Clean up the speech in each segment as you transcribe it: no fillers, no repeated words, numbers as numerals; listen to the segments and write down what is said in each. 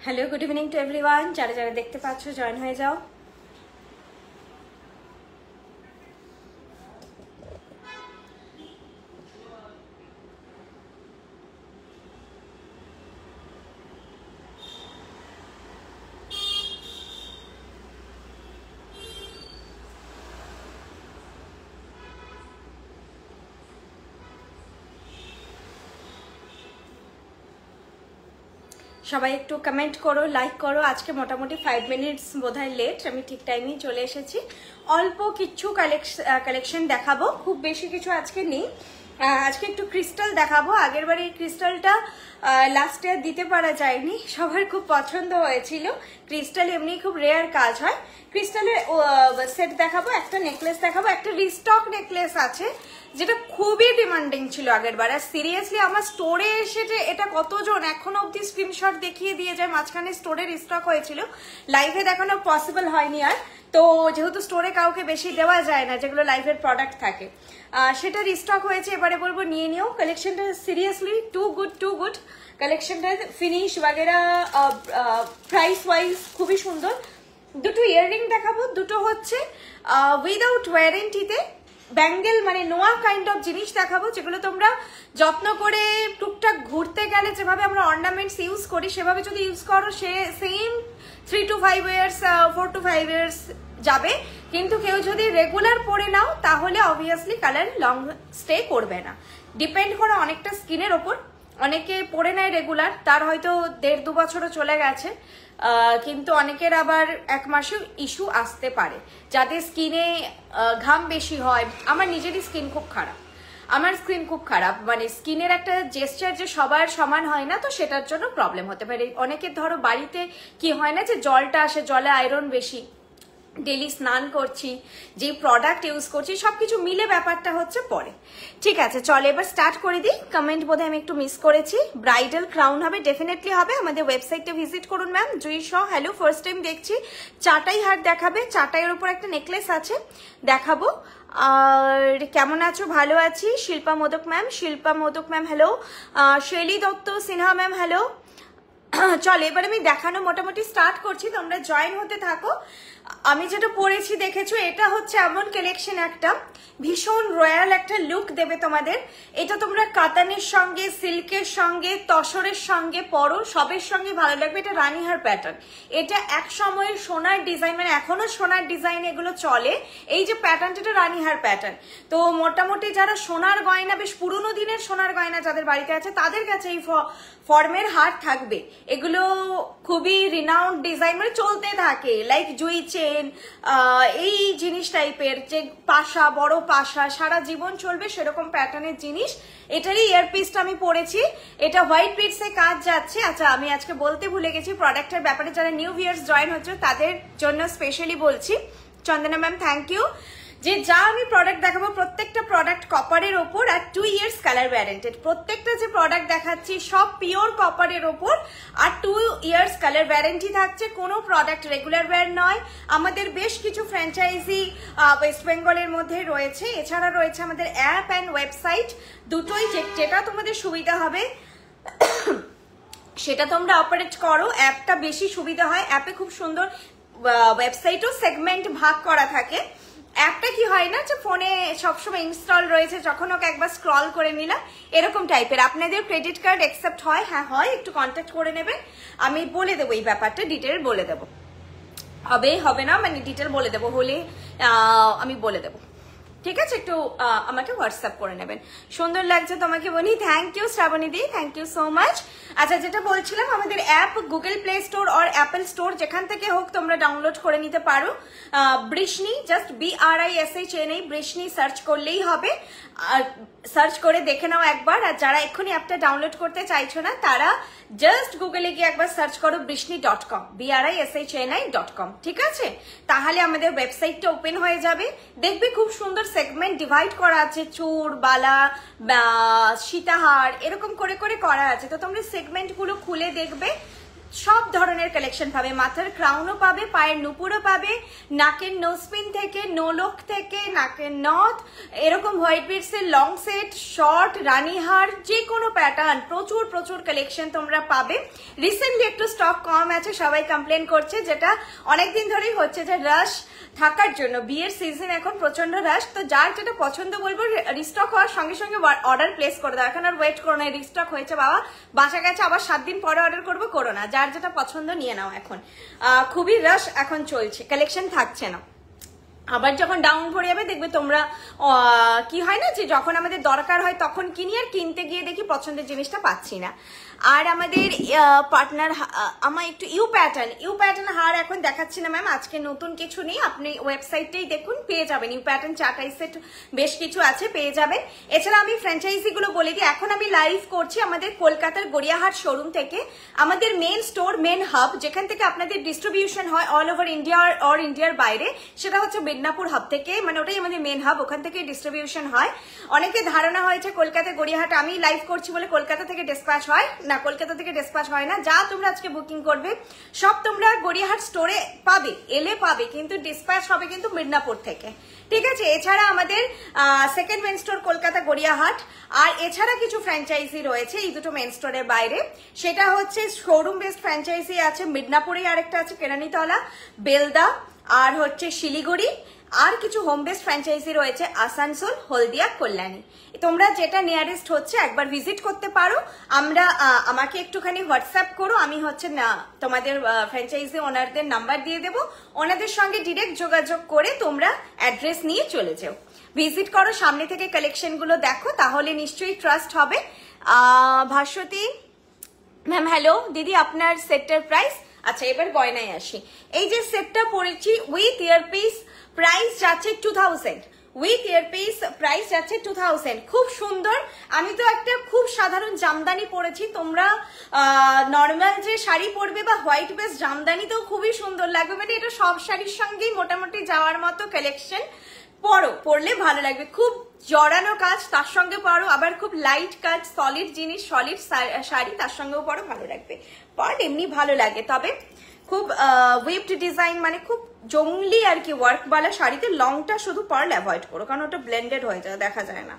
Hello good evening to everyone. যারা যারা দেখতে পাচ্ছ জয়েন হয়ে যাও। সবাই একটু কমেন্ট করো, লাইক করো। আজকে মোটামুটি 5 মিনিটস বোধহয় লেট, আমি ঠিক টাইমেই চলে এসেছি। অল্প কিছু কালেকশন দেখাবো, খুব বেশি কিছু আজকে নেই। আজকে একটু ক্রিস্টাল দেখাবো। আগের বার এই ক্রিস্টালটা লাস্ট ইয়ার দিতে পারা যায়নি, সবার খুব পছন্দ হয়েছিল। ক্রিস্টাল এমনি খুব রেয়ার কাজ হয়। ক্রিস্টালের সেট দেখাবো, একটা নেকলেস দেখাবো, একটা রিস্টক নেকলেস আছে যেটা খুবই ডিমান্ডিং ছিল আগের বার। আর সিরিয়াসলি আমার স্টোরে এসে যে এটা কতজন এখনো অব্দি স্ক্রিনশট দেখিয়ে দিয়ে যায়। মাঝখানে স্টোরে রিস্টক হয়েছিল, লাইভে দেখানো পসিবল হয়নি আর। তো যেহেতু স্টোরে কাউকে বেশি দেওয়া যায় না যেগুলো লাইভের প্রোডাক্ট থাকে, সেটা রিস্টক হয়েছে। এবারে বলবো নিয়ে নিও। কালেকশনটা সিরিয়াসলি টু গুড। কালেকশনটা ফিনিশ বাগেরা প্রাইস ওয়াইজ খুবই সুন্দর। দুটো ইয়াররিং দেখাবো, দুটো হচ্ছে উইদাউট ওয়ারেন্টিতে ব্যাঙ্গেল মানে নোয়া কাইন্ড অফ জিনিস দেখাবো, যেগুলো তোমরা যত্ন করে টুকটাক ঘুরতে গেলে যেভাবে আমরা অর্নামেন্টস ইউজ করি সেভাবে যদি ইউজ করো সে same 3 to 5 years 4 to 5 years যাবে। কিন্তু কেউ যদি রেগুলার পরে নাও তাহলে অবভিয়াসলি কালার লং স্টে করবে না। ডিপেন্ড করে অনেকটা স্কিনের ওপর। অনেকে পরে নেয় রেগুলার, তার হয়তো 1.5-2 বছরও চলে গেছে, কিন্তু অনেকের আবার 1 মাসেও ইস্যু আসতে পারে। যাদের স্কিনে ঘাম বেশি হয়, আমার নিজেরই স্কিন খুব খারাপ, মানে স্কিনের একটা জেস্টার যে সবার সমান হয় না, তো সেটার জন্য প্রবলেম হতে পারে। অনেকের ধরো বাড়িতে কি হয় না যে জলটা আসে, জলে আয়রন বেশি, ডেলি স্নান করছি, যে প্রোডাক্ট ইউজ করছি সবকিছু মিলে ব্যাপারটা হচ্ছে পরে। ঠিক আছে, চলে এবার স্টার্ট করে দিই। কমেন্ট বোধহয় আমি একটু মিস করেছি। ব্রাইডাল ক্রাউন হবে, ডেফিনেটলি হবে। আমাদের ওয়েবসাইটে ভিজিট করুন ম্যাম। জুই শ হ্যালো, ফার্স্ট টাইম দেখছি। চাটাই হার দেখাবে, চাটাইয়ের উপর একটা নেকলেস আছে দেখাবো। আর কেমন আছো? ভালো আছি। Shilpa modak ma'am hello. শৈলী দত্ত সিনহা ম্যাম হ্যালো। চলো এবার আমি দেখানো মোটামুটি স্টার্ট করছি, তোমরা জয়েন হতে থাকো। আমি যেটা পরেছি দেখেছো, এটা হচ্ছে এমন কালেকশন, একটা ভীষণ রয়্যাল একটা লুক দেবে তোমাদের। এটা তোমরা কাতানের সঙ্গে, সিল্কের সঙ্গে, তসরের সঙ্গে পরো, সবের সঙ্গে ভালো লাগবে। এটা রানীহার প্যাটার্ন। এটা এক সময়ের সোনার ডিজাইন, মানে এখনো সোনার ডিজাইন এগুলো চলে। এই যে প্যাটার্নটা, এটা রানীহার প্যাটার্ন। তো মোটামুটি যারা সোনার গয়না, বেশ পুরোনো দিনের সোনার গয়না যাদের বাড়িতে আছে তাদের কাছে এই ফর্মের হার থাকবে। এগুলো খুবই রিনাউন্ড ডিজাইন, মানে চলতে থাকে, লাইক জুই চেন, এই জিনিস টাইপের, যে পাশা, বড় পাশা, সারা জীবন চলবে সেরকম প্যাটার্নের জিনিস। এটারই ইয়ারপিসটা আমি পরেছি। এটা হোয়াইট বিটসে কাজ যাচ্ছে। আচ্ছা, আমি আজকে বলতে ভুলে গেছি প্রোডাক্টের ব্যাপারে, যারা নিউ ভিউয়ার্স জয়েন হচ্ছে তাদের জন্য স্পেশালি বলছি। চন্দনা ম্যাম থ্যাংক ইউ। যে যা আমি প্রোডাক্ট দেখাবো প্রত্যেকটা প্রোডাক্ট কপারের ওপর আর 2 years কালার ওয়ারেন্টেড। প্রত্যেকটা যে প্রোডাক্ট দেখাচ্ছি সব পিওর কপারের ওপর আর 2 years কালার ওয়ারেন্টি থাকছে। কোনো প্রোডাক্ট রেগুলার ওয়্যার নয়। আমাদের বেশ কিছু ফ্র্যাঞ্চাইজি ওয়েস্ট বেঙ্গলের মধ্যে রয়েছে, এছাড়া রয়েছে আমাদের অ্যাপ অ্যান্ড ওয়েবসাইট দুটোই। যেটা তোমাদের সুবিধা হবে সেটা তোমরা অপারেট করো। অ্যাপটা বেশি সুবিধা হয়, অ্যাপে খুব সুন্দর, ওয়েবসাইটও সেগমেন্ট ভাগ করা থাকে। অ্যাপটা কি হয় না যে ফোনে সবসময় ইনস্টল রয়েছে, যখন ওকে একবার স্ক্রল করে নিলাম এরকম টাইপের। আপনাদের ক্রেডিট কার্ড অ্যাকসেপ্ট হয়? হ্যাঁ হয়, একটু কন্ট্যাক্ট করে নেবেন। আমি বলে দেবো এই ব্যাপারটা, ডিটেল বলে দেবো। হবে না মানে ডিটেল বলে দেবো, হলে আমি বলে দেবো। ঠিক আছে, একটু আমাকে হোয়াটসঅ্যাপ করে নেবেন। সুন্দর লাগছে তোমাকে Boni, thank you Shraboni di, thank you so much. আচ্ছা, যেটা বলছিলাম, আমাদের অ্যাপ গুগল প্লে স্টোর আর অ্যাপেল স্টোর যেখান থেকে হোক তোমরা ডাউনলোড করে নিতে পারো। Brishni, just BRISHNI Brishni search করলেই হবে। সার্চ করে দেখে নাও একবার। আর যারা এক্ষুনি অ্যাপটা ডাউনলোড করতে চাইছো না তারা জাস্ট গুগলে গিয়ে একবার সার্চ করো brishnI.com, BRISHNI.com। ঠিক আছে, তাহলে আমাদের ওয়েবসাইটটা ওপেন হয়ে যাবে। দেখবে খুব সুন্দর সেগমেন্ট ডিভাইড করা আছে, চূড়, বালা, সীতাহার, এরকম করে করে করা আছে। তো তোমরা সেগমেন্টগুলো খুলে দেখবে, সব ধরনের কালেকশন পাবে, মাথার ক্রাউনও পাবে, পায়ের নুপুরও পাবে, নাকের নোজপিন থেকে, নোলক থেকে, নাকের নথ, এরকম হোয়াইট বিটস এর লং সেট, শর্ট, রানীহার, যে কোনো প্যাটার্ন, প্রচুর প্রচুর কালেকশন তোমরা পাবে। রিসেন্টলি একটু স্টক কম আছে, সবাই কমপ্লেন করছে, যেটা অনেকদিন ধরেই হচ্ছে যে রাশ থাকার জন্য, বিয়ের সিজন এখন প্রচন্ড রাশ। তো যার যেটা পছন্দ বলবো রিস্টক হওয়ার সঙ্গে সঙ্গে অর্ডার প্লেস করে দাও, এখন আর ওয়েট করো না। রিস্টক হয়েছে বাবা, বাসা গেছে, আবার 7 দিন পরে অর্ডার করবো, করো না। যার যেটা পছন্দ নিয়ে নাও। এখন খুবই রাশ এখন চলছে, কালেকশন থাকছে না। আবার যখন ডাউন পড়ে যাবে দেখবে তোমরা, কি হয় না যে যখন আমাদের দরকার হয় তখন কিনি, আর কিনতে গিয়ে দেখি পছন্দের জিনিসটা পাচ্ছি না। আর আমাদের পার্টনার আমার একটু ইউ প্যাটার্ন হার এখন দেখাচ্ছি না ম্যাম, আজকে নতুন কিছু নেই, আপনি ওয়েবসাইটটাই দেখুন, পেয়ে যাবেন। ইউ প্যাটার্ন চাটাই সেট বেশ কিছু আছে, পেয়ে যাবেন। এছাড়া আমি ফ্র্যাঞ্চাইজি গুলো বলে দিই, এখন আমি লাইভ করছি আমাদের কলকাতার গড়িয়াহাট শোরুম থেকে, আমাদের মেন স্টোর, মেন হাব, যেখান থেকে আপনাদের ডিস্ট্রিবিউশন হয় অল ওভার ইন্ডিয়া আর ইন্ডিয়ার বাইরে, সেটা হচ্ছে মেদিনীপুর হাব থেকে, মানে ওটাই আমাদের মেন হাব, ওখান থেকে ডিস্ট্রিবিউশন হয়। অনেকে ধারণা হয়েছে কলকাতা গড়িয়াহাট আমি লাইভ করছি বলে কলকাতা থেকে ডিসপ্যাচ হয় না, কলকাতা থেকে ডিসপ্যাচ হয় না। যা তোমরা আজকে বুকিং করবে সব তোমরা গড়িয়াহাট স্টোরে পাবে, এলে পাবে, কিন্তু ডিসপ্যাচ হবে কিন্তু মিদনাপুর থেকে, ঠিক আছে। এছাড়া আমাদের second main store Kolkata Gariahat, আর এছাড়া কিছু ফ্র্যাঞ্চাইজি রয়েছে এই দুটো মেন স্টোরের বাইরে, সেটা হচ্ছে শোরুম বেসড ফ্র্যাঞ্চাইজি আছে মিদনাপুরে, আরেকটা আছে কেরানীতলা, বেলদা, আর হচ্ছে শিলিগুড়ি, আর কিছু হোম বেসড ফ্র্যাঞ্চাইজি রয়েছে আসানসোল, হলদিয়া, কল্যাণী। তোমরা যেটা নিয়ারেস্ট হচ্ছে একবার ভিজিট করতে পারো। আমাকে একটুখানি হোয়াটসঅ্যাপ করো, আমি হচ্ছে না তোমাদের ফ্র্যাঞ্চাইজি ওনারদের নাম্বার দিয়ে দেবো, ওনাদের সঙ্গে ডিরেক্ট যোগাযোগ করে তোমরা অ্যাড্রেস নিয়ে চলে যাও, ভিজিট করো, সামনে থেকে কালেকশন গুলো দেখো, তাহলে নিশ্চয়ই ট্রাস্ট হবে। ভাস্বতী ম্যাম হ্যালো দিদি, আপনার সেটটার প্রাইস? আচ্ছা এবার গয়নায় আসি। এই যে সেটটা পরেছি উইথ ইয়ারপিস, প্রাইস যাচ্ছে 2000, উইথ ইয়ারপিস প্রাইস যাচ্ছে 2000, খুব সুন্দর। আমি তো একটা খুব সাধারণ জামদানি পরেছি, তোমরা নর্মাল যে শাড়ি পরবে বা হোয়াইট বেস জামদানি তো খুবই সুন্দর লাগবে, মানে এটা সব শাড়ির সঙ্গেই মোটামুটি যাওয়ার মতো কালেকশন। পরলে ভালো লাগবে, খুব জড়ানো কাজ তার সঙ্গে পরো, আবার খুব লাইট কাজ, সলিড জিনিস, সলিড শাড়ি তার সঙ্গেও পরো, ভালো লাগবে। বাট এমনি ভালো লাগে, তবে খুব উইপড ডিজাইন, মানে খুব জংলি আর কি ওয়ার্কওয়ালা শাড়িতে লংটা শুধু পার্ল অ্যাভয়েড করো, কারণ ওটা ব্লেন্ডেড হয়ে যায়, দেখা যায় না।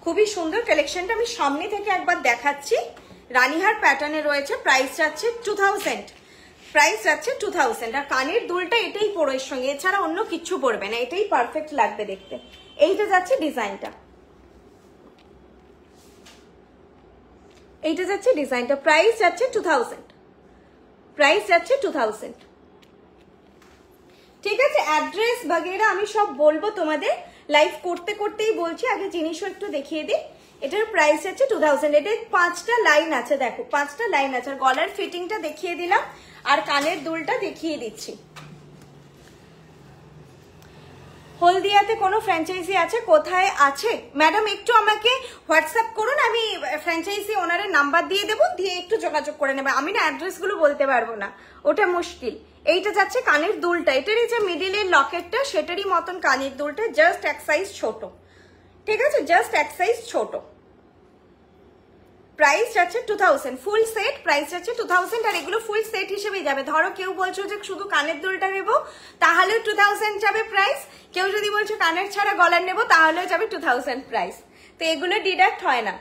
খুবই সুন্দর কালেকশনটা, আমি সামনে থেকে একবার দেখাচ্ছি। রানীহার প্যাটার্নে রয়েছে, প্রাইস যাচ্ছে 2000, প্রাইস যাচ্ছে 2000। আর কানের দুলটা এটাই পরো এর সঙ্গে, এছাড়া অন্য কিছু পরবে না, এটাই পারফেক্ট লাগবে দেখতে। এইটা যাচ্ছে ডিজাইনটা, এইটা যাচ্ছে ডিজাইনটা, প্রাইস যাচ্ছে 2000, প্রাইস যাচ্ছে 2000, ঠিক আছে। অ্যাড্রেস বাগেরা আমি সব বলবো তোমাদের, লাইভ করতে করতেই বলছি, আগে জিনিসও একটু দেখিয়ে দিই। এটার প্রাইস যাচ্ছে 2000, এটা 5টা লাইন আছে, দেখো 5টা লাইন আছে, আর গলার ফিটিংটা দেখিয়ে দিলাম, আর কানের দুলটা দেখিয়ে দিচ্ছি। হলদিয়াতে কোনো ফ্র্যাঞ্চাইজি আছে? কোথায় আছে ম্যাডাম, একটু আমাকে হোয়াটসঅ্যাপ করুন, আমি ফ্র্যাঞ্চাইজি ওনারের নাম্বার দিয়ে দেবো, দিয়ে একটু যোগাযোগ করে নেবে। আমি না অ্যাড্রেসগুলো বলতে পারবো না, ওটা মুশকিল। এইটা যাচ্ছে কানের দুলটা, এটারই যে মিডিলের লকেটটা সেটারই মতন কানের দুলটা, জাস্ট এক সাইজ ছোট, ঠিক আছে, জাস্ট এক সাইজ ছোট। প্রাইস যাচ্ছে 2000, ফুল সেট প্রাইস যাচ্ছে 2000, আর এগুলো ফুল সেট হিসেবেই যাবে। ধরো কেউ বলছো যে শুধু কানের দুলটা নেবো, তাহলেও 2000 যাবে প্রাইস। কেউ যদি বলছো কানের ছাড়া গলার নেবো, তাহলেও যাবে 2000 প্রাইস। তো এগুলো ডিডাক্ট হয় না।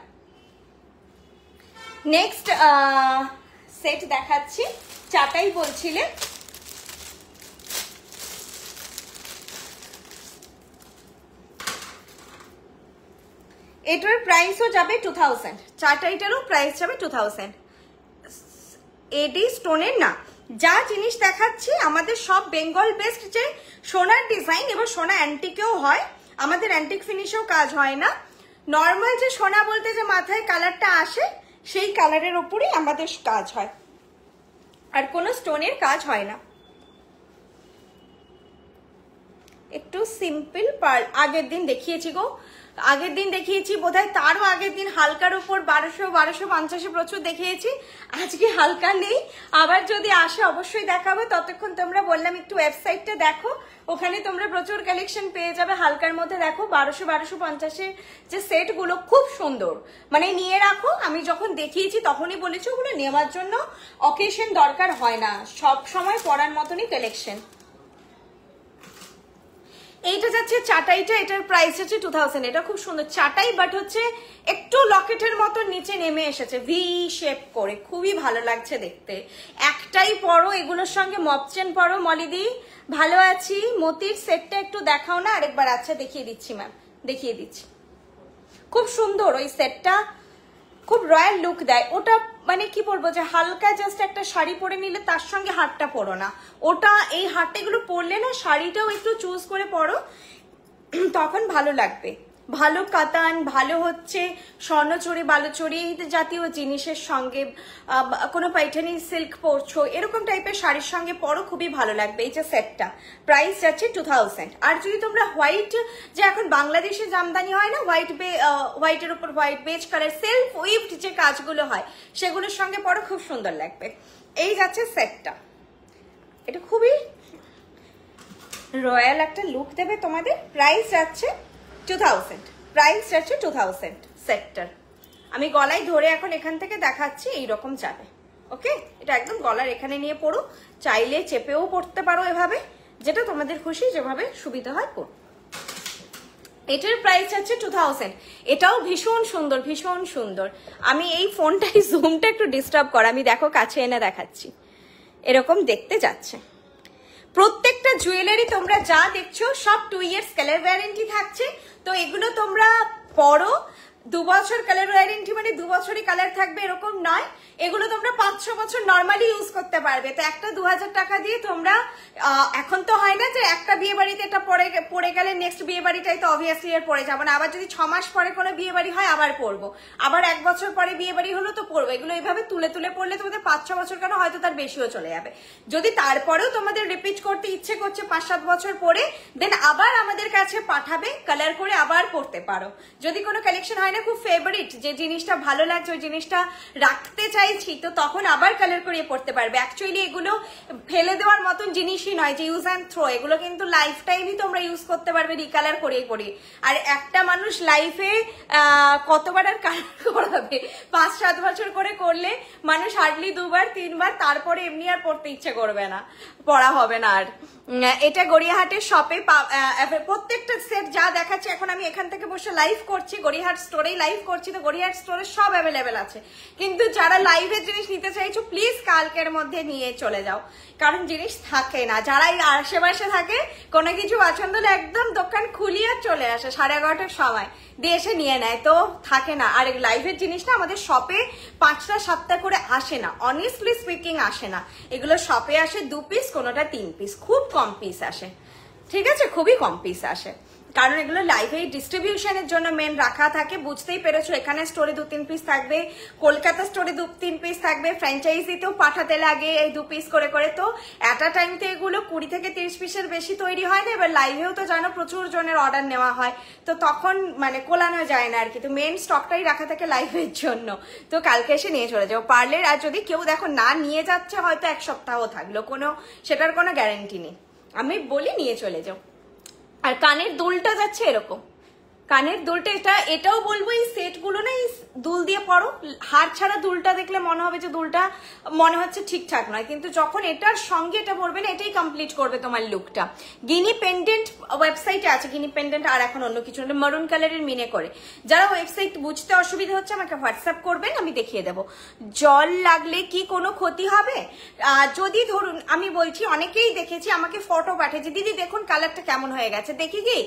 নেক্সট সেট দেখাচ্ছি, চাটাই বলছিলে, এটার প্রাইসও যাবে 2000, চাটাইটারও প্রাইস যাবে 2000। এডি স্টোনের না, যা জিনিস দেখাচ্ছি আমাদের সব বেঙ্গল বেস্ট, যে সোনার ডিজাইন, এবার সোনা অ্যান্টিকেও হয়, আমাদের অ্যান্টিক ফিনিশেও কাজ হয় না, নর্মাল যে সোনা বলতে যে মাথায় কালারটা আসে সেই কালারের ওপরই আমাদের কাজ হয়, আর কোনো স্টোনের কাজ হয় না। একটু সিম্পল পার্ল, আগের দিন দেখিয়েছি গো, আগের দিন দেখিয়েছি বোধহয়, তারও আগের দিন হালকার উপর 1250 প্রচুর দেখিয়েছি। আজকে হালকা নেই, আবার যদি আসে অবশ্যই দেখাবো। ততক্ষণ তোমরা বললাম একটু ওয়েবসাইটটা দেখো, ওখানে তোমরা প্রচুর কালেকশন পেয়ে যাবে হালকার মধ্যে। দেখো 1250 যে সেটগুলো খুব সুন্দর, মানে নিয়ে রাখো। আমি যখন দেখিয়েছি তখনই বলেছি ওগুলো নেওয়ার জন্য অকেশন দরকার হয় না, সব সময় পরার মতনই কালেকশন। এইটা যাচ্ছে চাটাইটা, এটার প্রাইস হচ্ছে 2000। এটা খুব সুন্দর চাটাই, বাট হচ্ছে একটু লকেটের মতো নিচে নেমে এসেছে ভি শেপ করে, খুবই ভালো লাগছে দেখতে। একটাই পরো, এগুলোর সঙ্গে মপচেন পরো। মলিদি ভালো আছি। মতির সেটটা একটু দেখাও না আরেকবার। আচ্ছা দেখিয়ে দিচ্ছি ম্যাম, দেখিয়ে দিচ্ছি। খুব সুন্দর ওই সেটটা, খুব রয়্যাল লুক দেয়। ওটা মানে কি বলবো, যে হালকা জাস্ট একটা শাড়ি পরে নিলে তার সঙ্গে হারটা পরো না, ওটা এই হারটা এগুলো পরলে না শাড়িটাও একটু চুজ করে পরো, তখন ভালো লাগবে। ভালো কাতান, ভালো হচ্ছে স্বর্ণচুরি বালুচুরি এই জাতীয় জিনিসের সঙ্গে কোনো পাইঠানি সিল্ক পরছো, এরকম টাইপের শাড়ির সঙ্গে পরো, খুবই ভালো লাগবে। এই যে সেটটা প্রাইস যাচ্ছে 2000। আর যদি তোমরা হোয়াইট, যে এখন বাংলাদেশে জামদানি হয় না, হোয়াইটের উপর হোয়াইট বেজ কালার সেলফ উইভড যে কাজগুলো হয় সেগুলোর সঙ্গে পরো, খুব সুন্দর লাগবে। এই যাচ্ছে সেটটা, এটা খুবই রয়্যাল একটা লুক দেবে তোমাদের। প্রাইস যাচ্ছে 2000, প্রাইস যাচ্ছে 2000 সেটটার। আমি গলায় ধরে এখন এখান থেকে দেখাচ্ছি, এইরকম যাবে। ওকে, এটা একদম গলার এখানে নিয়ে পড়ো, চাইলে চেপেও পড়তে পারো এভাবে, যেটা তোমাদের খুশি, যেভাবে সুবিধা হয় পড়ো। এটার প্রাইস আছে 2000। এটাও ভীষণ সুন্দর, ভীষণ সুন্দর। আমি এই ফোনটাই জুমটা একটু ডিস্টার্ব করা, আমি দেখো কাছে এনে দেখাচ্ছি, এরকম দেখতে যাচ্ছে। প্রত্যেকটা জুয়েলারি তোমরা যা দেখছো সব 2 ইয়ার্স কালার ওয়ারেন্টি থাকছে। তো এগুলো তোমরা পরো, 2 বছর কালার ওয়ারেন্টি, মানে 2 বছরই কালার থাকবে এরকম নয়। এগুলো তোমরা 5-6 বছর নর্মালি ইউজ করতে পারবে। তো একটা 2000 টাকা দিয়ে তোমরা, এখন তো হয় না যে একটা বিয়ে বাড়িতে এটা পরে গেলে নেক্সট বিয়ে বাড়িটাই তো অবভিয়াসলি এর পরে যাবো না, আবার যদি 6 মাস পরে কোনো বিয়ে বাড়ি হয় আবার পরবো, আবার 1 বছর পরে বিয়ে বাড়ি হলো তো পরবো। এগুলো এইভাবে তুলে তুলে পড়লে তোমাদের 5-6 বছর কেন, হয়তো তার বেশিও চলে যাবে। যদি তারপরেও তোমাদের রিপিট করতে ইচ্ছে করছে 5-7 বছর পরে, দেন আবার আমাদের কাছে পাঠাবে, কালার করে আবার পরতে পারো। যদি কোনো কালেকশন হয় না খুব ফেভারিট, যে জিনিসটা ভালো লাগছে ওই জিনিসটা রাখতে চাইছি, তো তখন আবার কালার করিয়ে পড়তে পারবে। অ্যাকচুয়ালি এগুলো ফেলে দেওয়ার মতন জিনিসই নয় যে ইউজ অ্যান্ড থ্রো, এগুলো কিন্তু লাইফ টাইমই তোমরা ইউজ করতে পারবে রিকালার করিয়ে করিয়ে। আর একটা মানুষ লাইফে কতবার আর কালার করাবে, 5-7 বছর করে করলে মানুষ হার্ডলি 2বার 3বার, তারপরে এমনি আর পড়তে ইচ্ছে করবে না, পড়া হবে না আর। এটা গড়িয়াহাটের শপে প্রত্যেকটা সেট যা দেখাচ্ছে, এখন আমি এখান থেকে বসে লাইভ করছি, গড়িয়াহাট স্টোরেই লাইভ করছি, তো গড়িয়াহাট স্টোরে সব অ্যাভেলেবেল আছে। কিন্তু যারা লাইভের জিনিস নিতে চাইছো প্লিজ কালকের মধ্যে নিয়ে চলে যাও, কারণ জিনিস থাকে না। যারা এই আশেপাশে থাকে কোনো কিছু পছন্দ হলে একদম দোকান খুলিয়ে চলে আসে 11:30টার সময়, দিয়ে এসে নিয়ে নেয়, তো থাকে না। আর লাইভের জিনিসটা আমাদের শপে 5টা-7টা করে আসে না, অনেস্টলি স্পিকিং আসে না। এগুলো শপে আসে 2 পিস, কোনোটা 3 পিস, খুব কম পিস আসে, ঠিক আছে, খুবই কম পিস আসে, কারণ এগুলো লাইভে ডিস্ট্রিবিউশনের জন্য মেন রাখা থাকে। বুঝতেই পেরেছো, এখানে স্টোরে 2-3 পিস থাকবে, কলকাতা স্টোরে 2-3 পিস থাকবে, ফ্র্যাঞ্চাইজিতেও পাঠাতে লাগে এই 2 পিস করে করে। তো এট আ টাইম তো এগুলো 20 থেকে 30 পিসের বেশি তৈরি হয় না। এবার লাইভেও তো জানো প্রচুর জনের অর্ডার নেওয়া হয়, তো তখন মানে কোলানো যায় না আর কি। তো মেন স্টকটাই রাখা থাকে লাইভের জন্য। তো কালকে এসে নিয়ে চলে যাও পারলে। আর যদি কেউ দেখো না নিয়ে যাচ্ছে, হয়তো 1 সপ্তাহ থাকলো, সেটার কোনো গ্যারান্টি নেই, আমি বলি নিয়ে চলে যাও। আর কানের দুলটা যাচ্ছে এরকম, কানের দুলটা এটাও বলবো, এই সেটগুলো না এই দুল দিয়ে পরো, হার ছাড়া দুলটা দেখলে মনে হবে যে দুলটা মনে হচ্ছে ঠিকঠাক নয়, কিন্তু যখন এটার সঙ্গে এটা পরবে না, এটাই কমপ্লিট করবে তোমার লুকটা। গিনি পেন্ডেন্ট ওয়েবসাইটে আছে, গিনি পেন্ডেন্ট, আর এখন অন্য কিছু মারুন কালারের মিনে করে। যারা ওয়েবসাইট বুঝতে অসুবিধা হচ্ছে আমাকে হোয়াটসঅ্যাপ করবেন, আমি দেখিয়ে দেবো। জল লাগলে কি কোনো ক্ষতি হবে? যদি ধরুন আমি বলছি, অনেকেই দেখেছি আমাকে ফটো পাঠিয়েছে, দিদি দেখুন কালারটা কেমন হয়ে গেছে। দেখি কি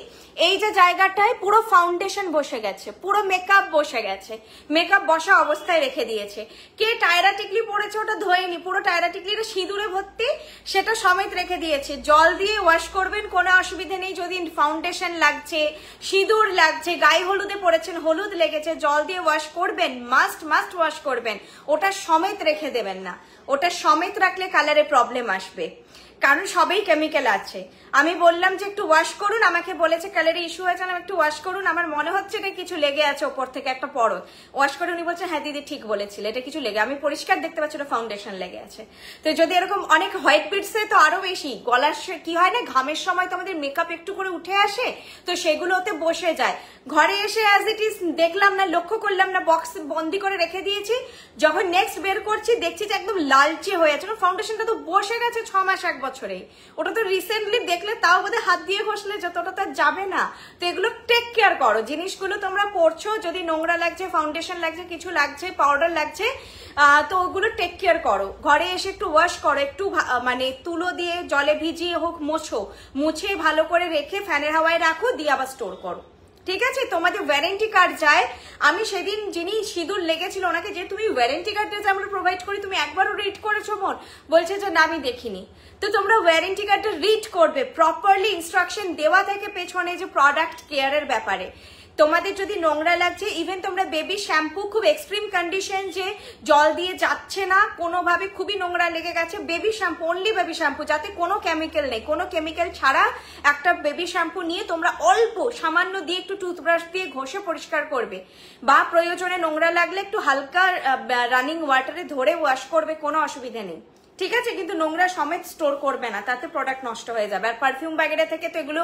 এই যে জায়গাটায় পুরো ফাউন্ডেশন বসে গেছে, পুরো মেকআপ বসে গেছে, মেকআপ বসা অবস্থায় রেখে দিয়েছে। কে টায়রা টিকলি পড়েছে ওটা ধোয়নি, পুরো টায়রা টিকলিটা সিঁদুরে ভর্তি, সেটা সমেত রেখে দিয়েছে। জল দিয়ে ওয়াশ করবেন, কোনো অসুবিধা নেই। যদি ফাউন্ডেশন লাগছে, সিঁদুর লাগছে, গায়ে হলুদে পড়েছেন, হলুদ লেগেছে, জল দিয়ে ওয়াশ করবেন, মাস্ট ওয়াশ করবেন, ওটা সমেত রেখে দেবেন না, ওটা সমেত রাখলে কালারে প্রবলেম আসবে। কারণ সবেই কেমিক্যাল আছে। আমি বললাম যে একটু ওয়াশ করুন, আমাকে বলেছে কালারে ইস্যু হয়েছে, আমি একটু ওয়াশ করুন, আমার মনে হচ্ছে এটা কিছু লেগে আছে ওপর থেকে একটা পরত। ওয়াশ করে উনি বলছে হ্যাঁ দিদি ঠিক বলেছিল, এটা কিছু লেগে, আমি পরিষ্কার দেখতে পাচ্ছি ওটা ফাউন্ডেশন লেগে আছে। তো যদি এরকম অনেক হোয়াইট বিটসে তো আরো বেশি, গলার কি হয় না ঘামের সময় তো আমাদের মেকআপ একটু করে উঠে আসে, তো সেগুলোতে বসে যায়। ঘরে এসে অ্যাজ ইট ইজ দেখলাম না, লক্ষ্য করলাম না, বক্স বন্দি করে রেখে দিয়েছি, যখন নেক্সট বের করছি দেখছি যে একদম লালচে হয়ে আছে। ফাউন্ডেশনটা তো বসে গেছে 6 মাস 1 বছরে, ওটা তো রিসেন্টলি দেখলে তাও বোধহয় হাত দিয়ে ঘষলে যতটা তো যাবে না। তো এগুলো টেক কেয়ার করো, জিনিসগুলো তোমরা পড়ছো, যদি নোংরা লাগছে, ফাউন্ডেশন লাগছে, কিছু লাগছে, পাউডার লাগছে, তো ওগুলো টেক কেয়ার করো। ঘরে এসে একটু ওয়াশ করো, একটু মানে তুলো দিয়ে জলে ভিজিয়ে হোক মোছো, মুছে ভালো করে রেখে ফ্যানের হাওয়ায় রাখো, দিয়ে আবার স্টোর করো। ঠিক আছে, তোমাদের ওয়ারেন্টি কার্ড যায়। আমি সেদিন যিনি সিঁদুর লেগেছিল ওনাকে যে তুমি ওয়ারেন্টি কার্ড দিয়ে আমরা প্রোভাইড করি, তুমি একবারও রিড করেছো বোন? বলছে যে না আমি দেখিনি। তো তোমরা ওয়ারেন্টি কার্ডটা রিড করবে, প্রপারলি ইনস্ট্রাকশন দেওয়া থাকে পেছনে যে প্রোডাক্ট কেয়ারের ব্যাপারে। তোমাদের যদি নোংরা লাগছে, ইভেন তোমরা বেবি শ্যাম্পু খুব এক্সট্রিম কন্ডিশন যে জল দিয়ে যাচ্ছে না কোনোভাবে, খুবই নোংরা লেগে গেছে, baby shampoo, only baby shampoo যাতে কোনো কেমিক্যাল নেই, কোনো কেমিক্যাল ছাড়া একটা বেবি শ্যাম্পু নিয়ে তোমরা অল্প সামান্য দিয়ে একটু টুথব্রাশ দিয়ে ঘষে পরিষ্কার করবে, বা প্রয়োজনে নোংরা লাগলে একটু হালকা রানিং ওয়াটারে ধরে ওয়াশ করবে, কোনো অসুবিধা নেই। ঠিক আছে, কিন্তু নোংরা সমেত স্টোর করবে না, তাতে প্রোডাক্ট নষ্ট হয়ে যাবে। আর পারফিউম ব্যাগেরা থেকে তো এগুলো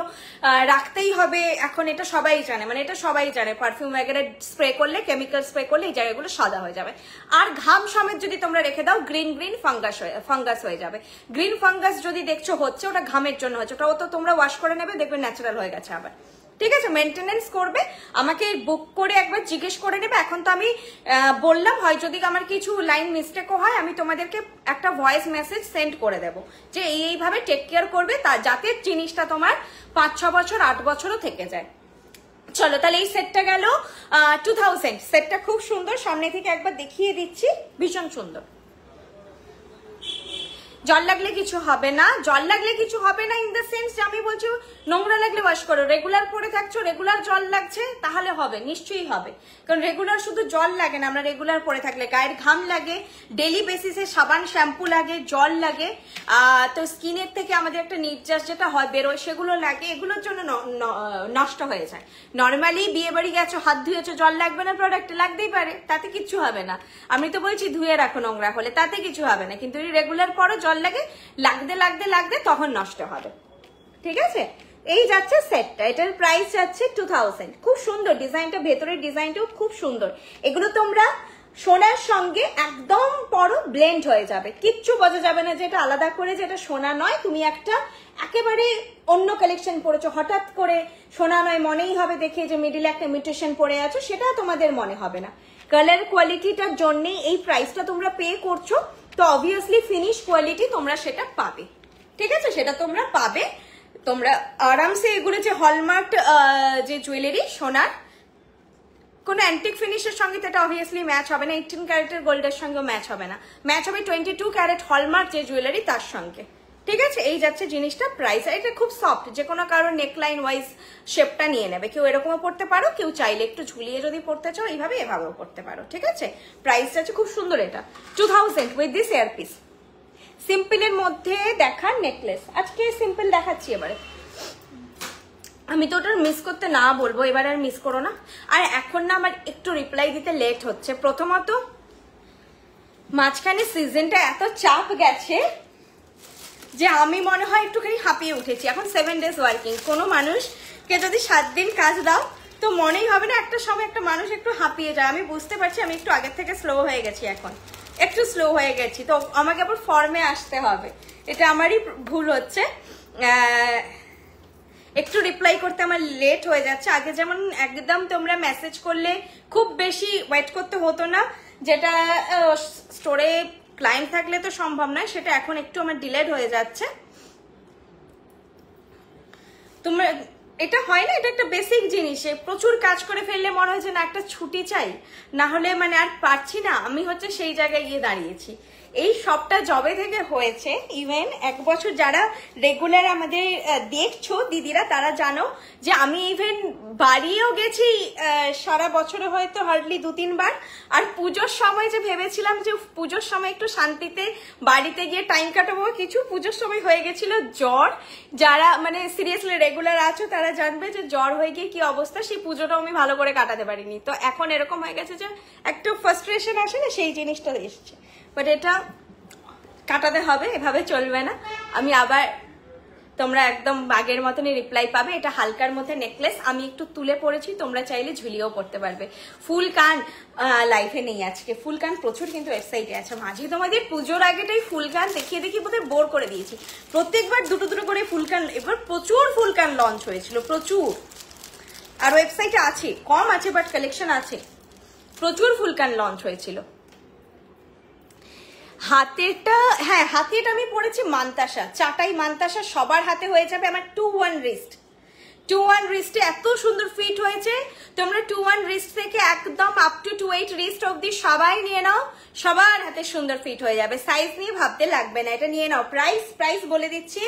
রাখতেই হবে, এখন এটা সবাই জানে, মানে এটা সবাই জানে পারফিউম ব্যাগেরা স্প্রে করলে, কেমিক্যাল স্প্রে করলে এই জায়গাগুলো সাদা হয়ে যাবে। আর ঘাম সমেত যদি তোমরা রেখে দাও গ্রিন গ্রিন ফাঙ্গাস হয়ে যাবে। গ্রিন ফাঙ্গাস যদি দেখছো হচ্ছে, ওটা ঘামের জন্য হচ্ছে, ওটাও তো তোমরা ওয়াশ করে নেবে, দেখবে ন্যাচারাল হয়ে গেছে আবার। ঠিক আছে, মেনটেনেন্স করবে, আমাকে বুক করে একবার জিজ্ঞেস করে নেবে। এখন তো আমি বললাম, হয় যদি আমার কিছু লাইন মিস্টেকও হয় আমি তোমাদেরকে একটা ভয়েস মেসেজ সেন্ড করে দেবো যে এইভাবে টেক কেয়ার করবে, তা যাতে জিনিসটা তোমার 5-6 বছর 8 বছরও থেকে যায়। চলো তাহলে এই সেটটা গেল 2000। সেটটা খুব সুন্দর, সামনে থেকে একবার দেখিয়ে দিচ্ছি, ভীষণ সুন্দর। জল লাগলে কিছু হবে না, জল লাগলে কিছু হবে না ইন দ্য সেন্স যে আমি বলছি নোংরা লাগলে ওয়াশ করো, রেগুলার পরে থাকছো, রেগুলার জল লাগছে, তাহলে হবে, নিশ্চয়ই হবে। কারণ রেগুলার শুধু জল লাগে না, আমরা রেগুলার পরে থাকলে গায়ের ঘাম লাগে, ডেলি বেসিসে সাবান শ্যাম্পু লাগে, জল লাগে, তো স্কিনের থেকে আমাদের একটা নির্যাস যেটা হয় বেরোয় সেগুলো লাগে, এগুলোর জন্য নষ্ট হয়ে যায়। নর্মালি বিয়ে বাড়ি গেছো, হাত ধুয়েছো, জল লাগবে না প্রোডাক্টে, লাগতেই পারে, তাতে কিছু হবে না। আমি তো বলছি ধুয়ে রাখো নোংরা হলে, তাতে কিছু হবে না, কিন্তু রেগুলার পরও জল লাগে, লাগতে লাগতে লাগতে তখন নষ্ট হবে। ঠিক আছে, এই যাচ্ছে সেটটা, এটার প্রাইস যাচ্ছে 2000। খুব সুন্দর ডিজাইনটা, ভেতরের ডিজাইনটাও খুব সুন্দর। এগুলো তোমরা সোনার সঙ্গে একদম পরো, ব্লেন্ড হয়ে যাবে, কিচ্ছু বোঝা যাবে না যে এটা আলাদা করে যে এটা সোনা নয়। তুমি একটা একেবারে অন্য কালেকশন পরেছো, হঠাৎ করে সোনা নয় মনেই হবে দেখে যে মিডিলে একটা ইমিটেশন পরে আছো, সেটা তোমাদের মনে হবে না। কালার কোয়ালিটিটার জন্য এই প্রাইসটা তোমরা পে করছো, তো অবভিয়াসলি ফিনিশ কোয়ালিটি তোমরা সেটা পাবে। ঠিক আছে, সেটা তোমরা পাবে, তোমরা আরামসে। এগুলো যে হলমার্ক যে জুয়েলারি সোনার, কোনো অ্যান্টিক ফিনিশের সঙ্গে তো এটা অবভিয়াসলি ম্যাচ হবে না, 18 ক্যারেটের গোল্ডের সঙ্গেও ম্যাচ হবে না, ম্যাচ হবে 22 ক্যারেট হলমার্ক যে জুয়েলারি তার সঙ্গে। ঠিক আছে, এই যাচ্ছে জিনিসটা প্রাইস। এটা খুব সফট, যে কোনো কারোর নেকলাইন ওয়াইজ শেপটা নিয়ে নেবে, কেউ এরকমও পড়তে পারো, কেউ চাইলে একটু ঝুলিয়ে যদি পড়তে চাও এইভাবে এভাবেও পড়তে পারো। ঠিক আছে, প্রাইস যাচ্ছে খুব সুন্দর, এটা 2000 উইথ দিস এয়ারপিস। সিম্পলের মধ্যে দেখার নেকলেস, আজকে সিম্পল দেখাচ্ছি। এবারে আমি তো ওটার মিস করতে না বলবো, এবার আর মিস করো না। আর এখন না আমার একটু রিপ্লাই দিতে লেট হচ্ছে, প্রথমত মাঝখানে সিজনটা এত চাপ গেছে যে আমি মনে হয় একটুখানি হাঁপিয়ে উঠেছি। এখন 7 ডেজ ওয়ার্কিং, কোনো মানুষকে যদি 7 দিন কাজ দাও তো মনেই হবে না, একটা সময় একটা মানুষ একটু হাঁপিয়ে যায়। আমি বুঝতে পারছি আমি একটু আগের থেকে স্লো হয়ে গেছি, এখন একটু স্লো হয়ে গেছি, তো আমাকে আবার ফর্মে আসতে হবে, এটা আমারই ভুল হচ্ছে। একটু রিপ্লাই করতে আমার লেট হয়ে যাচ্ছে। আগে যেমন একদম তোমরা মেসেজ করলে খুব বেশি ওয়েট করতে হতো না, যেটা স্টোরে ক্লায়েন্ট থাকলে তো সম্ভব নয়, সেটা এখন একটু আমার ডিলেড হয়ে যাচ্ছে। তোমরা এটা হয় না, এটা একটা বেসিক জিনিস, প্রচুর কাজ করে ফেললে মনে হচ্ছে না একটা ছুটি চাই, না হলে মানে আর পারছি না, আমি হচ্ছে সেই জায়গায় গিয়ে দাঁড়িয়েছি। এই সবটা জবে থেকে হয়েছে, ইভেন 1 বছর যারা রেগুলার আমাদের দেখছো দিদিরা তারা জানো যে আমি ইভেন বাড়িও গেছি সারা বছরে হয়তো হার্ডলি 2-3 বার। আর পুজোর সময় যে ভেবেছিলাম যে পুজোর সময় একটু শান্তিতে বাড়িতে গিয়ে টাইম কাটাবো, কিছু পুজোর সময় হয়ে গেছিল জ্বর। যারা মানে সিরিয়াসলি রেগুলার আছো তারা জানবে যে জ্বর হয়ে গিয়ে কি অবস্থা, সেই পুজোটাও আমি ভালো করে কাটাতে পারিনি। তো এখন এরকম হয়ে গেছে যে একটু ফ্রাস্ট্রেশন আসে না, সেই জিনিসটা এসছে। বাট এটা কাটাতে হবে, এভাবে চলবে না। আমি আবার তোমরা একদম বাগের মতনই রিপ্লাই পাবে। এটা হালকার মধ্যে নেকলেস, আমি একটু তুলে পড়েছি, তোমরা চাইলে ঝুলিয়েও পড়তে পারবে। ফুল কান লাইফে নেই আজকে, ফুল কান প্রচুর কিন্তু ওয়েবসাইটে আছে। মাঝে তোমাদের পুজোর আগেটাই ফুল কান দেখিয়ে বোধহয় বোর করে দিয়েছি। প্রত্যেকবার দুটো দুটো করে ফুল কান, এবার প্রচুর ফুল কান লঞ্চ হয়েছিল, প্রচুর। আর ওয়েবসাইটে আছে, কম আছে বাট কালেকশন আছে, প্রচুর ফুল কান লঞ্চ হয়েছিল। হাতেরটা, হ্যাঁ হাতেরটা আমি পড়েছি মান্তাসা, চাটাই মান্তাসা, সবার হাতে হয়ে যাবে আমার 2-1 রিস্ট। 2-1 রিস্টে এত সুন্দর ফিট হয়েছে। তোমরা 2-1 রিস্ট থেকে একদম আপ টু 2-8 রিস্ট অব্দি সবাই নিয়ে নাও, সবার হাতে সুন্দর ফিট হয়ে যাবে। সাইজ নিয়ে ভাবতে লাগবে না, এটা নিয়ে নাও। প্রাইস বলে দিচ্ছি,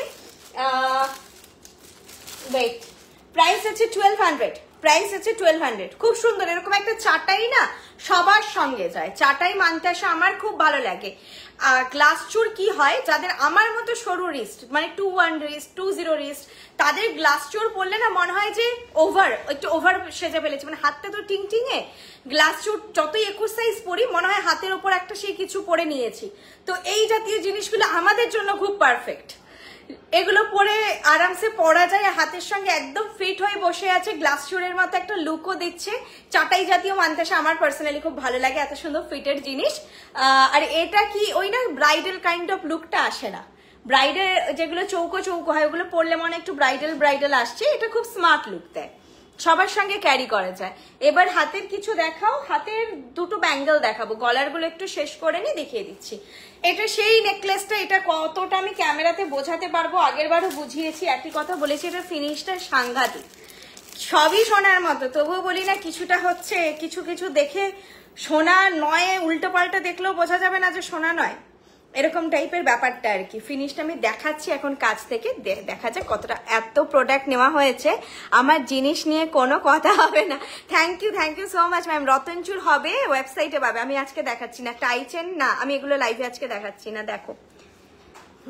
ওয়েট, প্রাইস আছে 1200, প্রাইস আছে 1200। খুব সুন্দর, এরকম একটা চাটাই না সবার সঙ্গে যায়। চাটাই মান্তাসা আমার খুব ভালো লাগে। গ্লাস চুর কি হয়, যাদের আমার মতো সরু রিস্ট, মানে 2-1 রিস্ট 2-0 রিস্ট, তাদের গ্লাস চোর পরলে না মনে হয় যে একটু ওভার সেজে ফেলেছে, মানে হাতটা তো টিংটিঙে। গ্লাস চোর যতই 21 সাইজ পরি মনে হয় হাতের ওপর একটা সেই কিছু পরে নিয়েছি। তো এই জাতীয় জিনিসগুলো আমাদের জন্য খুব পারফেক্ট। এগুলো পরে আরামসে পরা যায়, হাতের সঙ্গে একদম ফিট হয়ে বসে আছে, গ্লাস চোরের মতো একটা লুকও দিচ্ছে। চাটাই জাতীয় মান্তাসা আমার পার্সোনালি খুব ভালো লাগে, এত সুন্দর ফিটের জিনিস। আর এটা কি ওই না ব্রাইডাল কাইন্ড অফ লুকটা আসে না, ব্রাইডাল যেগুলো চৌকো চৌকো হয় ওগুলো পরলে মনে একটু ব্রাইডাল আসছে। এটা খুব স্মার্ট লুক দেয়, সবার সঙ্গে ক্যারি করা যায়। এবার হাতের কিছু দেখাও, হাতের দুটো ব্যাঙ্গেল দেখাবো, গলার গুলো একটু শেষ করে নিয়ে দেখিয়ে দিচ্ছি। এটা সেই নেকলেসটা, এটা কতটা আমি ক্যামেরাতে বোঝাতে পারবো, আগের বারও বুঝিয়েছি, একই কথা বলেছি। এটা ফিনিশটা সাংঘাতিক, সবই সোনার মতো, তবুও বলি না কিছুটা হচ্ছে কিছু দেখে সোনা নয়, উল্টো পাল্টা দেখলেও বোঝা যাবে না যে সোনা নয়, এরকম টাইপের ব্যাপারটা আর কি। ফিনিশটা আমি দেখাচ্ছি এখন কাছ থেকে, দেখা যাক কতটা। এত প্রোডাক্ট নেওয়া হয়েছে, আমার জিনিস নিয়ে কোনো কথা হবে না। Thank you so much ma'am. রতনচুর হবে, ওয়েবসাইটে পাবে, আমি আজকে দেখাচ্ছি না। টাইচেন না, আমি এগুলো লাইভে আজকে দেখাচ্ছি না। দেখো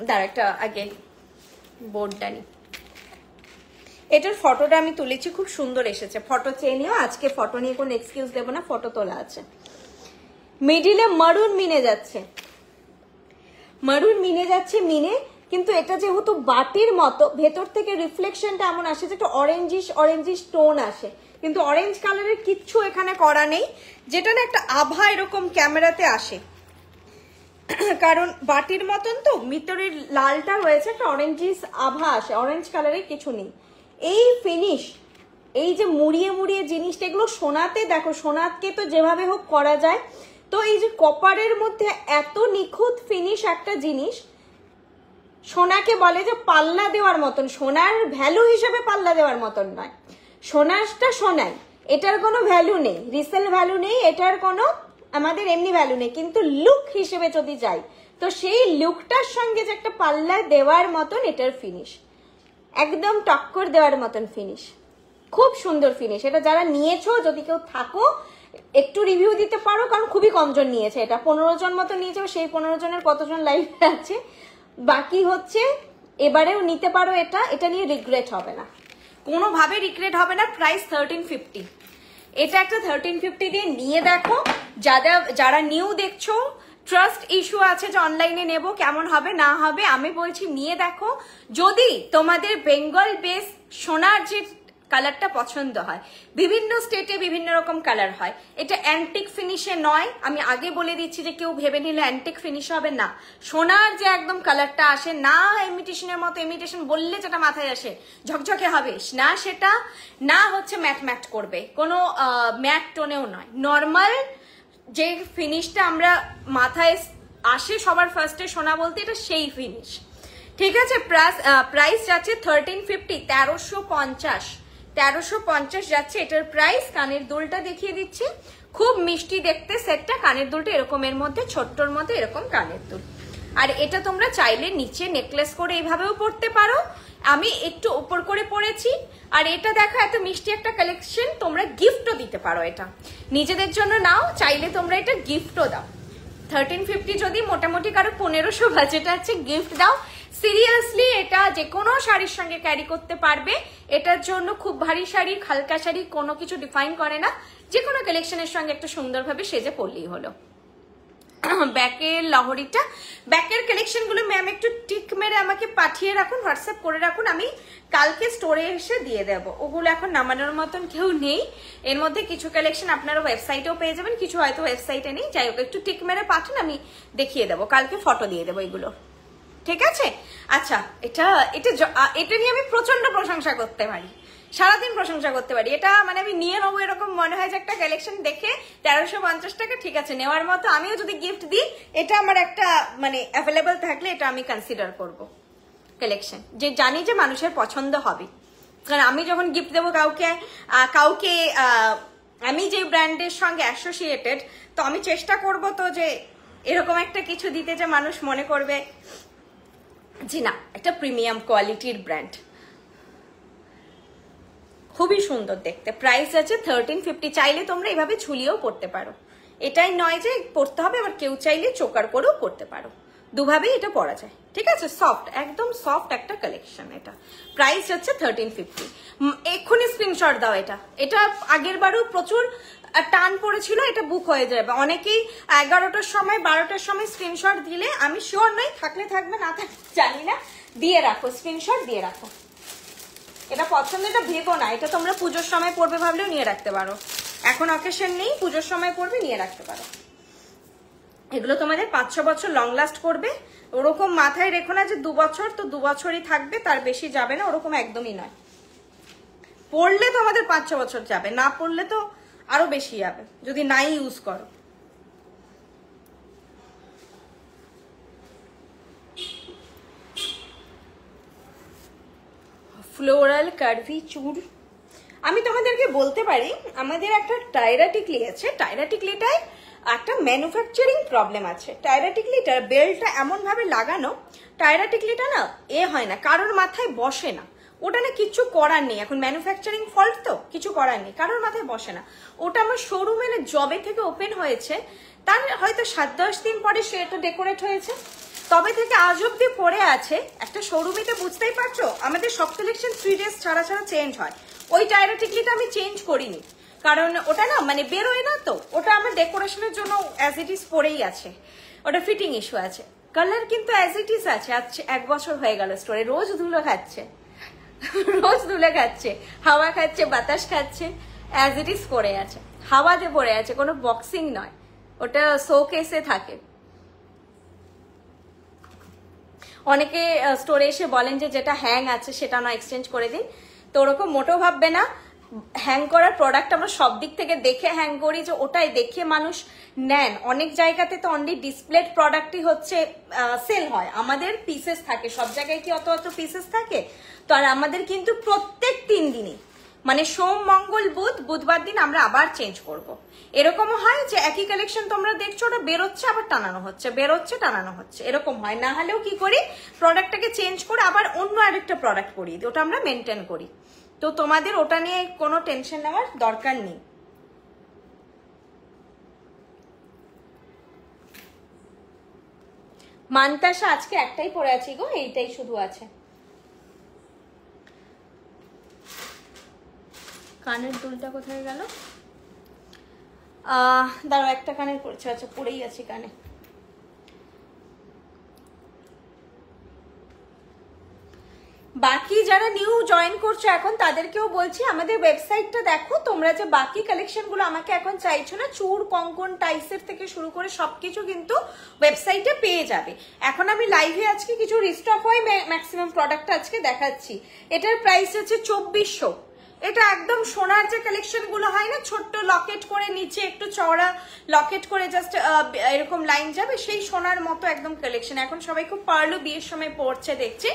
দাঁড়া একটা আগে বোর্ডটা নি, এটার ফটোটা আমি তুলেছি, খুব সুন্দর এসেছে। ফটো চেয়ে নিও, আজকে ফটো নিয়ে কোনো এক্সকিউজ দেবো না, ফটো তোলা আছে। মিডিলে মারুন মিনে যাচ্ছে, মিনে, কিন্তু এটা যেহেতু বাটির মতো ভেতর থেকে রিফ্লেকশনটা এমন আসে যে একটা অরেঞ্জিশ টোন আসে, কিন্তু অরেঞ্জ কালারের কিচ্ছু এখানে করা নেই, যেটা না একটা আভা এরকম ক্যামেরাতে আসে, কারণ বাটির মতন তো ভিতরের লালটা রয়েছে, একটা অরেঞ্জিশ আভা আসে, অরেঞ্জ কালারের কিছু নেই। এই ফিনিশ, এই যে মুড়িয়ে জিনিসটা, এগুলো সোনাতে দেখো, সোনাকে তো যেভাবে হোক করা যায়। তো এই যে কপারের মধ্যে এত নিখুঁত ফিনিশ একটা জিনিস, সোনাকে বলে যে পাল্লা দেওয়ার মতন, সোনার ভ্যালু হিসেবে পাল্লা দেওয়ার মতন নয়, সোনাটা সোনাই, এটার কোনো ভ্যালু নেই, রিসেল ভ্যালু নেই, এটার কোনো আমাদের এমনি ভ্যালু নেই। কিন্তু লুক হিসেবে যদি যাই, তো সেই লুকটার সঙ্গে যে একটা পাল্লা দেওয়ার মতন এটার ফিনিশ, একদম টক্কর দেওয়ার মতন ফিনিশ, খুব সুন্দর ফিনিশ। এটা যারা নিয়েছো, যদি কেউ থাকো একটু রিভিউ দিতে পারো, কারণ খুবই কমজন নিয়েছে, এটা 15 জন মতো নিয়েছে, সেই 15 জনের কতজন লাইভ আছে, বাকি হচ্ছে এবারেও নিতে পারো। এটা নিয়ে রিগ্রেট হবে না, কোনোভাবে রিগ্রেট হবে না। প্রাইস 1350, এটা একটা 1350 দিয়ে নিয়ে দেখো। যারা নিউ দেখছো, ট্রাস্ট ইস্যু আছে যে অনলাইনে নেব, কেমন হবে না হবে, আমি বলছি নিয়ে দেখো। যদি তোমাদের বেঙ্গল বেস সোনার যে কালারটা পছন্দ হয়, বিভিন্ন স্টেটে বিভিন্ন রকম কালার হয়, এটা অ্যান্টিক ফিনিশে নয়, আমি আগে বলে দিচ্ছি যে কেউ ভেবে নিলে অ্যান্টিক ফিনিশ হবে না। সোনার যে একদম কালারটা আসে না, ইমিটেশনের মতো, ইমিটেশন বললে যেটা মাথায় আসে ঝকঝকে হবে না, সেটা না হচ্ছে ম্যাট করবে, কোনো ম্যাট টোনেও নয়, নর্মাল যে ফিনিশটা আমরা মাথায় আসে সবার ফার্স্টে সোনা বলতে, এটা সেই ফিনিশ। ঠিক আছে, প্রাইস যাচ্ছে 1350, 1350, 1350 যাচ্ছে এটার প্রাইস। কানের দুলটা দেখিয়ে দিচ্ছি, খুব মিষ্টি দেখতে সেটটা। কানের দুলটা এরকমের মধ্যে, ছোট্টর মধ্যে এরকম কানের দুল। আর এটা তোমরা চাইলে নিচে নেকলেস করে এইভাবেও পরতে পারো, আমি একটু উপর করে পরেছি। আর এটা দেখো এত মিষ্টি একটা কালেকশন, তোমরা গিফটও দিতে পারো। এটা নিজেদের জন্য নাও, চাইলে তোমরা এটা গিফটও দাও। 1350 যদি মোটামুটি কারো 1500 বাজেট আছে, গিফট দাও। সিরিয়াসলি এটা যে কোনো শাড়ির সঙ্গে ক্যারি করতে পারবে। এটার জন্য খুব ভারী শাড়ি, হালকা শাড়ি কোনো কিছু ডিফাইন করে না, যে কোনো কালেকশনের সঙ্গে একটু সুন্দরভাবে সেজে পরলেই হলো। ব্যাকের লহরিটা, ব্যাকের কালেকশন গুলো ম্যাম একটু টিক মেরে আমাকে পাঠিয়ে রাখুন, হোয়াটসঅ্যাপ করে রাখুন, আমি কালকে স্টোরে এসে দিয়ে দেবো। ওগুলো এখন নামানোর মতন কেউ নেই। এর মধ্যে কিছু কালেকশন আপনারা ওয়েবসাইটেও পেয়ে যাবেন, কিছু হয়তো ওয়েবসাইটে নেই। যাই হোক, একটু টিক মেরে পাঠান, আমি দেখিয়ে দেবো, কালকে ফটো দিয়ে দেবো এগুলো, ঠিক আছে? আচ্ছা, এটা এটা এটা নিয়ে আমি প্রচন্ড প্রশংসা করতে পারি, সারাদিন প্রশংসা করতে পারি। এটা মানে আমি নিয়ে নেবো এরকম মনে হয় যে একটা কালেকশন দেখে 1350 টাকা ঠিক আছে নেওয়ার মতো। আমিও যদি গিফট দিই, এটা আমার একটা মানে অ্যাভেলেবল থাকলে এটা আমি কনসিডার করব কালেকশন, যে জানি যে মানুষের পছন্দ হবে। কারণ আমি যখন গিফট দেবো কাউকে আমি যে ব্র্যান্ডের সঙ্গে অ্যাসোসিয়েটেড, তো আমি চেষ্টা করব তো যে এরকম একটা কিছু দিতে যে মানুষ মনে করবে যে না, একটা প্রিমিয়াম কোয়ালিটির ব্র্যান্ড। খুবই সুন্দর দেখতে, প্রাইস আছে 1350। চাইলে তোমরা এইভাবে ঝুলিয়েও পড়তে পারো, এটাই নয় যে পড়তে হবে, আবার কেউ চাইলে চোকার করেও পড়তে পারো, দুভাবেই এটা পরা যায়, ঠিক আছে? সফট, একদম সফট একটা কালেকশন। এটা প্রাইস হচ্ছে 1350। এক্ষুনি স্ক্রিনশট দাও। এটা আগের বারও প্রচুর টান পড়েছিল, এটা বুক হয়ে যাবে। অনেকেই 11টার সময় 12টার সময় স্ক্রিনশট দিলে, আমি শিওর নই, থাকলে থাকবে, না থাকলে জানি না, দিয়ে রাখো, স্ক্রিনশট দিয়ে রাখো। এটা পছন্দ, এটা ভেবো না, এটা তোমরা পুজোর সময় পড়বে ভাবলেও নিয়ে রাখতে পারো। এখন অকেশন নেই, পুজোর সময় পড়বে, নিয়ে রাখতে পারো। এগুলো তোমাদের 5-6 বছর লং লাস্ট করবে। ওরকম মাথায় রেখো না যে 2 বছর, তো 2 বছরই থাকবে, তার বেশি যাবে না, ওরকম একদমই নয়। পড়লে তো আমাদের 5-6 বছর যাবে, না পড়লে তো আরো বেশি যাবে যদি নাই ইউজ করো। ফ্লোরাল কার্ভি চুড়, আমি তোমাদেরকে বলতে পারি আমাদের একটা টায়রা টিকলি আছে। টায়রা টিকলিটায় একটা ম্যানুফ্যাকচারিং প্রবলেম আছে। টায়রা টিকলিটার বেল্টটা এমন ভাবে লাগানো, টায়রা টিকলিটা না হয় না, কারোর মাথায় বসে না। ওটা না কিচ্ছু করার নেই, এখন ম্যানুফ্যাকচারিং ফল্ট তো, কিছু করার নেই, কারোর মাথায় বসে না। ওটা আমার শোরুমে জবে থেকে ওপেন হয়েছে, তার হয়তো 7-10 দিন পরে সেটা ডেকোরেট হয়েছে, তবে থেকে আজ অব্দি পরে আছে। একটা শোরুমে তো বুঝতেই পারছো, আমাদের সব কালেকশন 3 ডেজ ছাড়া চেঞ্জ হয়। ওই টায়রা টিকলিটা আমি চেঞ্জ করিনি, কারণ ওটা না মানে বেরোয় না, তো ওটা আমার ডেকোরেশনের জন্য অ্যাজ ইট ইজ পরেই আছে। ওটা ফিটিং ইস্যু আছে, কালার কিন্তু অ্যাজ ইট ইজ আছে। আজ 1 বছর হয়ে গেল স্টোরে, রোজ ধুলো খাচ্ছে, রোজ ধুলে খাচ্ছে, হাওয়া খাচ্ছে, বাতাস খাচ্ছে, অ্যাজ ইট ইজ পরে আছে, হাওয়াতে পড়ে আছে, কোনো বক্সিং নয়, ওটা শোকেসে থাকে। অনেকে স্টোরে এসে বলেন যে যেটা হ্যাং আছে সেটা না এক্সচেঞ্জ করে দিন, তো ওরকম মোটেও ভাববে না। হ্যাং করার প্রোডাক্ট আমরা সব দিক থেকে দেখে হ্যাং করি, যে ওটাই দেখে মানুষ নেন। অনেক জায়গাতে তো অনলি ডিসপ্লেড প্রোডাক্টই হচ্ছে সেল হয়, আমাদের পিসেস থাকে, সব জায়গায় কি অত অত পিসেস থাকে? তো আর আমাদের কিন্তু প্রত্যেক 3 দিনই, মানে সোম মঙ্গল বুধ, বুধবার দিন আমরা আবার চেঞ্জ করব। এরকমও হয় যে একই কালেকশন তোমরা দেখছো, ওটা বেরোচ্ছে আবার টানানো হচ্ছে, বেরোচ্ছে টানানো হচ্ছে, এরকম হয়। না হলেও কি করি, প্রোডাক্টটাকে চেঞ্জ করে আবার অন্য আরেকটা প্রোডাক্ট করিয়ে দিই, ওটা আমরা মেনটেন করি। তো তোমাদের ওটা নিয়ে কোনো টেনশন নেওয়ার দরকার নেই। মানতাসা আজকে একটাই পরে আছি গো, এইটাই শুধু আছে। কানের দুলটা কোথায় গেল? দাঁড়াও, একটা কানের পড়ছে, আচ্ছা পরেই আছি কানে। বাকি যারা নিউ জয়েন করছো এখন, তাদেরকেও বলছি আমাদের ওয়েবসাইটটা দেখো। তোমরা যে বাকি কালেকশন গুলো আমাকে এখন চাইছো না, চুড়, কঙ্কন, টাইসের থেকে শুরু করে সবকিছু কিন্তু ওয়েবসাইটে পেয়ে যাবে। এখন আমি লাইভে আজকে কিছু রিস্টক হয় ম্যাক্সিমাম প্রোডাক্ট আজকে দেখাচ্ছি। এটার প্রাইস হচ্ছে 2400। এটা একদম সোনার যে কালেকশন গুলো হয় না, ছোট্ট লকেট করে নিচে একটু চওড়া লকেট করে জাস্ট এরকম লাইন যাবে, সেই সোনার মতো একদম কালেকশন। এখন সবাই খুব পারলো বিয়ের সময় পড়ছে দেখছি,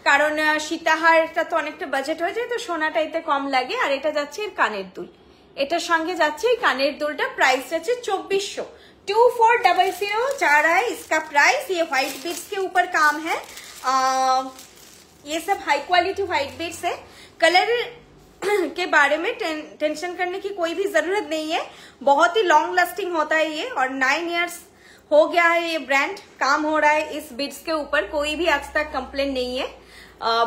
কারণ সীতাহারটা তো অনেকটা বাজেট হয়ে যায়, তো সোনাটা এতে কম লাগে। আর এটা যাচ্ছে এর কানের দুল, এটার সঙ্গে যাচ্ছে এই কানের দুলটা, প্রাইস যাচ্ছে 2400, 2400 जा रहा है इसका प्राइस। ये व्हाइट बीड्स के ऊपर काम है, ये सब हाई क्वालिटी व्हाइट बीड्स है। कलर के बारे में टेंशन करने की कोई भी जरूरत नहीं है, बहुत ही लॉन्ग लास्टिंग होता है ये, और 9 इयर्स हो गया है ये ब्रांड काम हो रहा है इस बीड्स के ऊपर, कोई भी आज तक कंप्लेन नहीं है।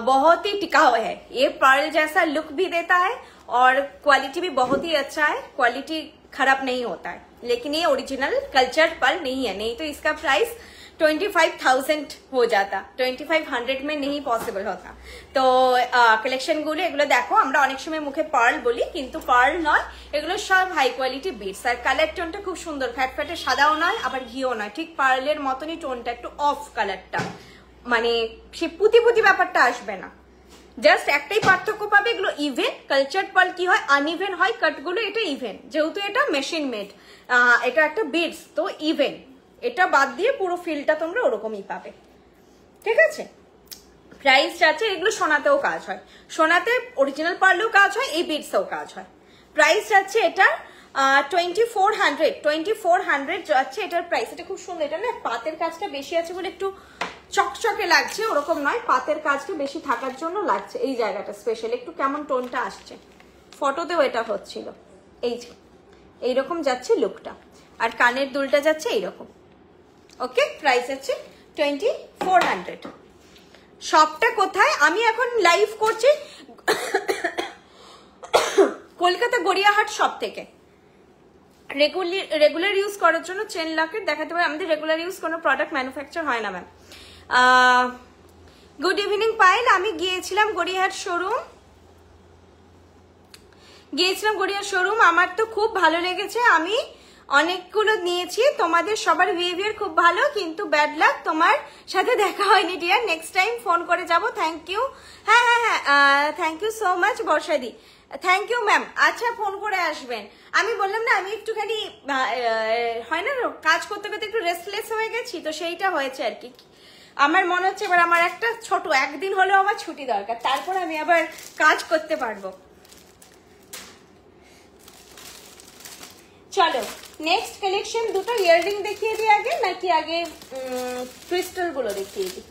बहुत ही टिकाऊ है ये, पर्ल जैसा लुक भी देता है और क्वालिटी भी बहुत ही अच्छा है, क्वालिटी खराब नहीं होता है। लेकिन ये ओरिजिनल कल्चर पर्ल नहीं है, नहीं तो इसका प्राइस 25,000 हो जाता, 2500 में नहीं पॉसिबल होता। तो কালেকশন গুলো এগুলো দেখো, আমরা অনেক সময় মুখে পার্ল বলি কিন্তু পার্ল নয়, এগুলো সব হাই কোয়ালিটি বিটস। আর কালার টোনটা খুব সুন্দর, ফ্যাটফ্যাটে সাদাও নয় আবার ঘিও নয়, ঠিক পার্লের মতনই টোনটা, একটু অফ কালারটা, মানে সে পুঁতি পুঁতি ব্যাপারটা আসবে না। জাস্ট একটাই পার্থক্য পাবে, এগুলো ইভেন। কালচার পার্ল কি হয়, আনইভেন হয় কাটগুলো, এটা ইভেন, যেহেতু এটা মেশিন মেড, এটা একটা বিটস তো ইভেন, এটা বাদ দিয়ে পুরো ফিলটা তোমরা ওরকমই পাবে, ঠিক আছে। প্রাইস যাচ্ছে, এগুলো সোনাতেও কাজ হয়, সোনাতে অরিজিনাল পার্লেও কাজ হয়, এই বিটসেও কাজ হয়। প্রাইস যাচ্ছে এটা 2400 যাচ্ছে এটার প্রাইস। এটা খুব সুন্দর, এটা না পাতের কাজটা বেশি আছে বলে একটু চকচকে লাগছে, ওরকম নয়, পাতের কাজটা বেশি থাকার জন্য লাগছে এই জায়গাটা স্পেশাল, একটু কেমন টোনটা আসছে, ফটোতেও এটা হচ্ছিল, এই যে এইরকম যাচ্ছে লুকটা। আর কানের দুলটা যাচ্ছে এইরকম, ওকে। প্রাইস হচ্ছে 2400। শপটা কোথায়, আমি এখন লাইভ করছি কলকাতা গড়িয়াহাট শপ থেকে। রেগুলার ইউজ করার জন্য চেন লকেট দেখাতে পারে, আমাদের রেগুলার ইউজ কোনো প্রোডাক্ট ম্যানুফ্যাকচার হয় না ম্যাম। গুড ইভিনিং পায়েল, আমি গিয়েছিলাম গড়িয়াহাট শোরুম, আমার তো খুব ভালো লেগেছে, আমি অনেকগুলো নিয়েছি, তোমাদের সবার বিহেভিয়ার খুব ভালো, কিন্তু ব্যাড লাক তোমার সাথে দেখা হয়নি ডিয়ার, নেক্সট টাইম ফোন করে যাব। Thank you. হ্যাঁ হ্যাঁ হ্যাঁ, থ্যাংক ইউ সো মাচ বর্ষাদি, থ্যাংক ইউ ম্যাম। আচ্ছা ফোন করে আসবেন, আমি বললাম না আমি একটুখানি হয় না কাজ করতে করতে একটু রেস্টলেস হয়ে গেছি, তো সেইটা হয়েছে আর কি। আমার মনে হচ্ছে এবার আমার একটা ছোট একদিন হলেও আমার ছুটি দরকার, তারপর আমি আবার কাজ করতে পারবো। চলো নেক্সট কালেকশন, দুটো ইয়াররিং দেখিয়ে দিই আগে, নাকি আগে ক্রিস্টাল গুলো দেখিয়ে দিই?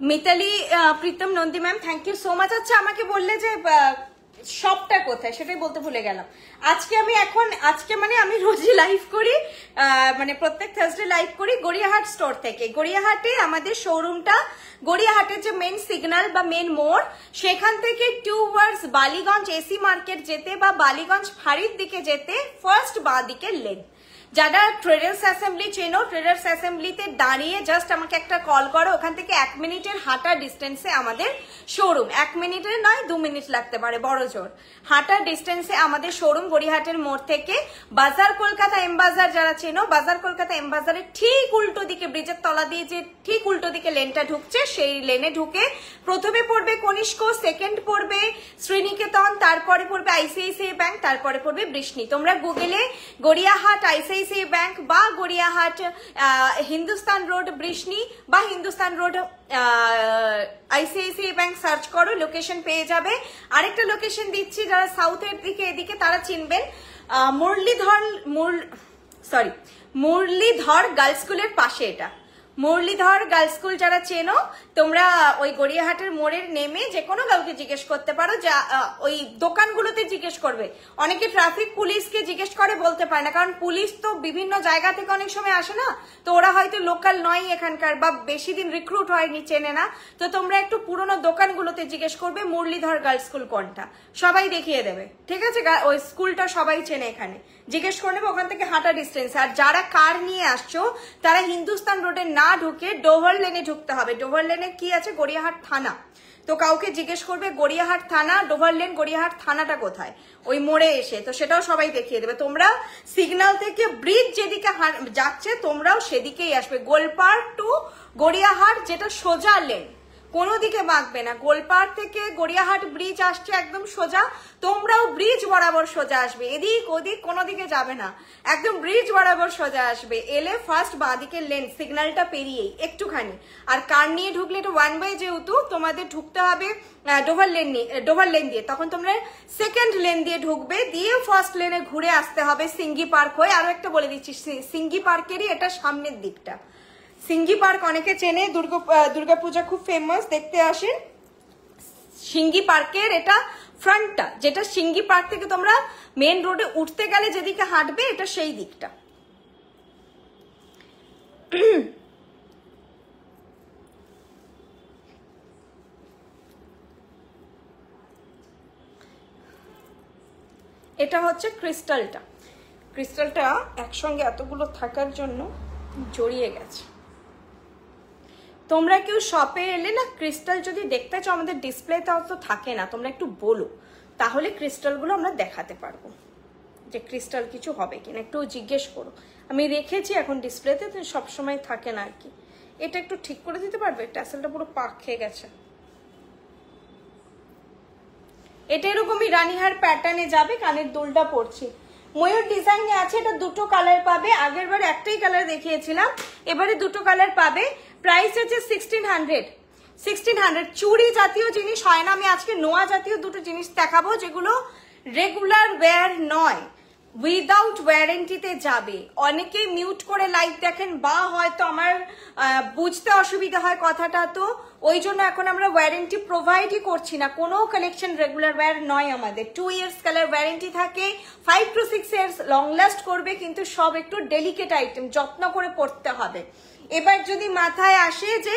Mitali Pritam Nandi ma'am, thank you so much. আচ্ছা আমাকে বললে যে শপটা কোথায়, সেটাই বলতে ভুলে গেলাম। আজকে মানে আমি রোজই লাইভ করি, মানে প্রত্যেক থার্সডে লাইভ করি গড়িয়াহাট স্টোর থেকে। গড়িয়াহাটে আমাদের শোরুমটা, গড়িয়াহাটের যে মেন সিগন্যাল বা মেন মোড়, সেখান থেকে টুয়ার্ডস বালিগঞ্জ এসি মার্কেট যেতে বা বালিগঞ্জ ফাঁড়ির দিকে যেতে ফার্স্ট বাঁ দিকের লেন। যারা ট্রেডার্স অ্যাসেম্বলি চেনো, ট্রেডার্স অ্যাসেম্বলিতে দাঁড়িয়ে জাস্ট আমাকে একটা কল করো, ওখান থেকে 1 মিনিটের হাঁটা ডিস্টেন্সে আমাদের শোরুম। 1 মিনিটের নয় 2 মিনিট লাগতে পারে বড় জোর, হাঁটার ডিস্টেন্সে আমাদের শোরুম গড়িয়াহাটের মোড় থেকে। বাজার কলকাতা এম বাজার যারা চেনো, বাজার কলকাতা এম বাজারের ঠিক উল্টো দিকে, ব্রিজের তলা দিয়ে যে ঠিক উল্টো দিকে লেনটা ঢুকছে, সেই লেনে ঢুকে প্রথমে পড়বে কনিষ্ক, সেকেন্ড পড়বে শ্রীনিকেতন, তারপরে পড়বে আইসিআইসিআই ব্যাংক, তারপরে পড়বে বৃষ্ণি। তোমরা গুগলে গড়িয়াহাট আইসিআইসিআই ব্যাংক বা গড়িয়াহাট হিন্দুস্তান রোড বৃষ্ণি বা Hindustan road ICICI bank search করো, লোকেশন পেয়ে যাবে। আরেকটা লোকেশন দিচ্ছি, যারা সাউথের দিকে এদিকে তারা চিনবেন, মুরলীধর গার্লস স্কুলের পাশে, এটা মুরলীধর গার্লস স্কুল যারা চেনো তোমরা, ওই গড়িয়াহাটের মোড়ের নেমে যে কোনো কাউকে জিজ্ঞেস করতে পারো, যা ওই দোকানগুলোতে জিজ্ঞেস করবে। অনেকে ট্রাফিক পুলিশকে জিজ্ঞেস করে, বলতে পারে না, কারণ পুলিশ তো বিভিন্ন জায়গা থেকে অনেক সময় আসে না, তো ওরা হয়তো লোকাল নয় এখানকার, বা বেশি দিন রিক্রুট হয়নি, চেনে না। তো তোমরা একটু পুরোনো দোকানগুলোতে জিজ্ঞেস করবে মুরলীধর গার্লস স্কুল কোনটা, সবাই দেখিয়ে দেবে, ঠিক আছে। ওই স্কুলটা সবাই চেনে, এখানে জিজ্ঞেস করে নেবে, ওখান থেকে হাঁটা ডিস্টেন্স। আর যারা কার নিয়ে আসছো তারা হিন্দুস্তান রোডে না ঢুকে ডোভার লেনে ঢুকতে হবে। ডোভার লেনে কি আছে, গড়িয়াহাট থানা, তো কাউকে জিজ্ঞেস করবে গড়িয়াহাট থানা, ডোভার লেন গড়িয়াহাট থানাটা কোথায়, ওই মোড়ে এসে, তো সেটাও সবাই দেখিয়ে দেবে। তোমরা সিগন্যাল থেকে ব্রিজ যেদিকে যাচ্ছে তোমরাও সেদিকেই আসবে, গোলপার্ক টু গড়িয়াহাট যেটা সোজা লেন, কোনো দিকে বাঁকবে না। গোলপাড় থেকে গড়িয়াহাট ব্রিজ আসছে একদম সোজা, তোমরাও ব্রিজ বরাবর সোজা আসবে, এদিক ওদিক কোনো দিকে যাবে না, একদম ব্রিজ বরাবর সোজা আসবে। এলে ফার্স্ট বাঁদিকের লেন সিগন্যালটা পেরিয়েই একটুখানি, আর কার নিয়ে ঢুকলে এটা ওয়ান ওয়ে, যেহেতু তোমাদের ঢুকতে হবে ডোভার লেন দিয়ে, তখন তোমরা সেকেন্ড লেন দিয়ে ঢুকবে, দিয়ে ফার্স্ট লেনে ঘুরে আসতে হবে সিঙ্গি পার্ক হয়ে। আরো একটা বলে দিচ্ছি, সিঙ্গি পার্কেরই এটা সামনের দিকটা। সিঙ্গি পার্ক অনেকে চেনে, দুর্গাপূজা খুব ফেমাস, দেখতে আসেন। সিঙ্গি পার্কের এটা ফ্রন্টটা, যেটা সিঙ্গি পার্ক থেকে তোমরা মেন রোডে উঠতে গেলে যেদিকে হাঁটবে এটা সেই দিকটা। এটা হচ্ছে ক্রিস্টালটা। ক্রিস্টালটা একসঙ্গে এতগুলো থাকার জন্য জড়িয়ে গেছে। তোমরা কেউ শপে এলে না ক্রিস্টাল যদি দেখতে চাও, আমাদের ডিসপ্লেটাও তো থাকে না, তোমরা একটু বলো, তাহলে ক্রিস্টালগুলো আমরা দেখাতে পারবো, যে ক্রিস্টাল কিছু হবে কিনা একটু জিজ্ঞেস করো। আমি রেখেছি এখন ডিসপ্লেতে, তো সবসময় থাকে না আর কি। এটা একটু ঠিক করে দিতে পারবে? ট্যাসেলটা পুরো পাক খেয়ে গেছে। এটা এরকমই রানীহার প্যাটার্নে যাবে, কানের দুলটা পড়ছি, ময়ূর ডিজাইনে আছে। এটা দুটো কালার পাবে, আগের বার একটাই কালার দেখিয়েছিলাম, এবারে দুটো কালার পাবে। প্রাইস আছে 1600। চুড়ি জাতীয় জিনিস হয় না, আমি আজকে নোয়া জাতীয় দুটো জিনিস দেখাবো যেগুলো রেগুলার ওয়্যার নয়, উইদাউট ওয়ারেন্টিতে যাবে। অনেকেই মিউট করে লাইভ দেখেন, বা হয়তো আমার বুঝতে অসুবিধা হয় কথাটা, তো ওই জন্য এখন আমরা ওয়ারেন্টি প্রোভাইডই করছি না। কোনো কালেকশন রেগুলার ওয়্যার নয় আমাদের। 2 years কালার ওয়ারেন্টি থাকে, 5 to 6 years লং লাস্ট করবে, কিন্তু সব একটু ডেলিকেট আইটেম, যত্ন করে পড়তে হবে। এবার যদি মাথায় আসে যে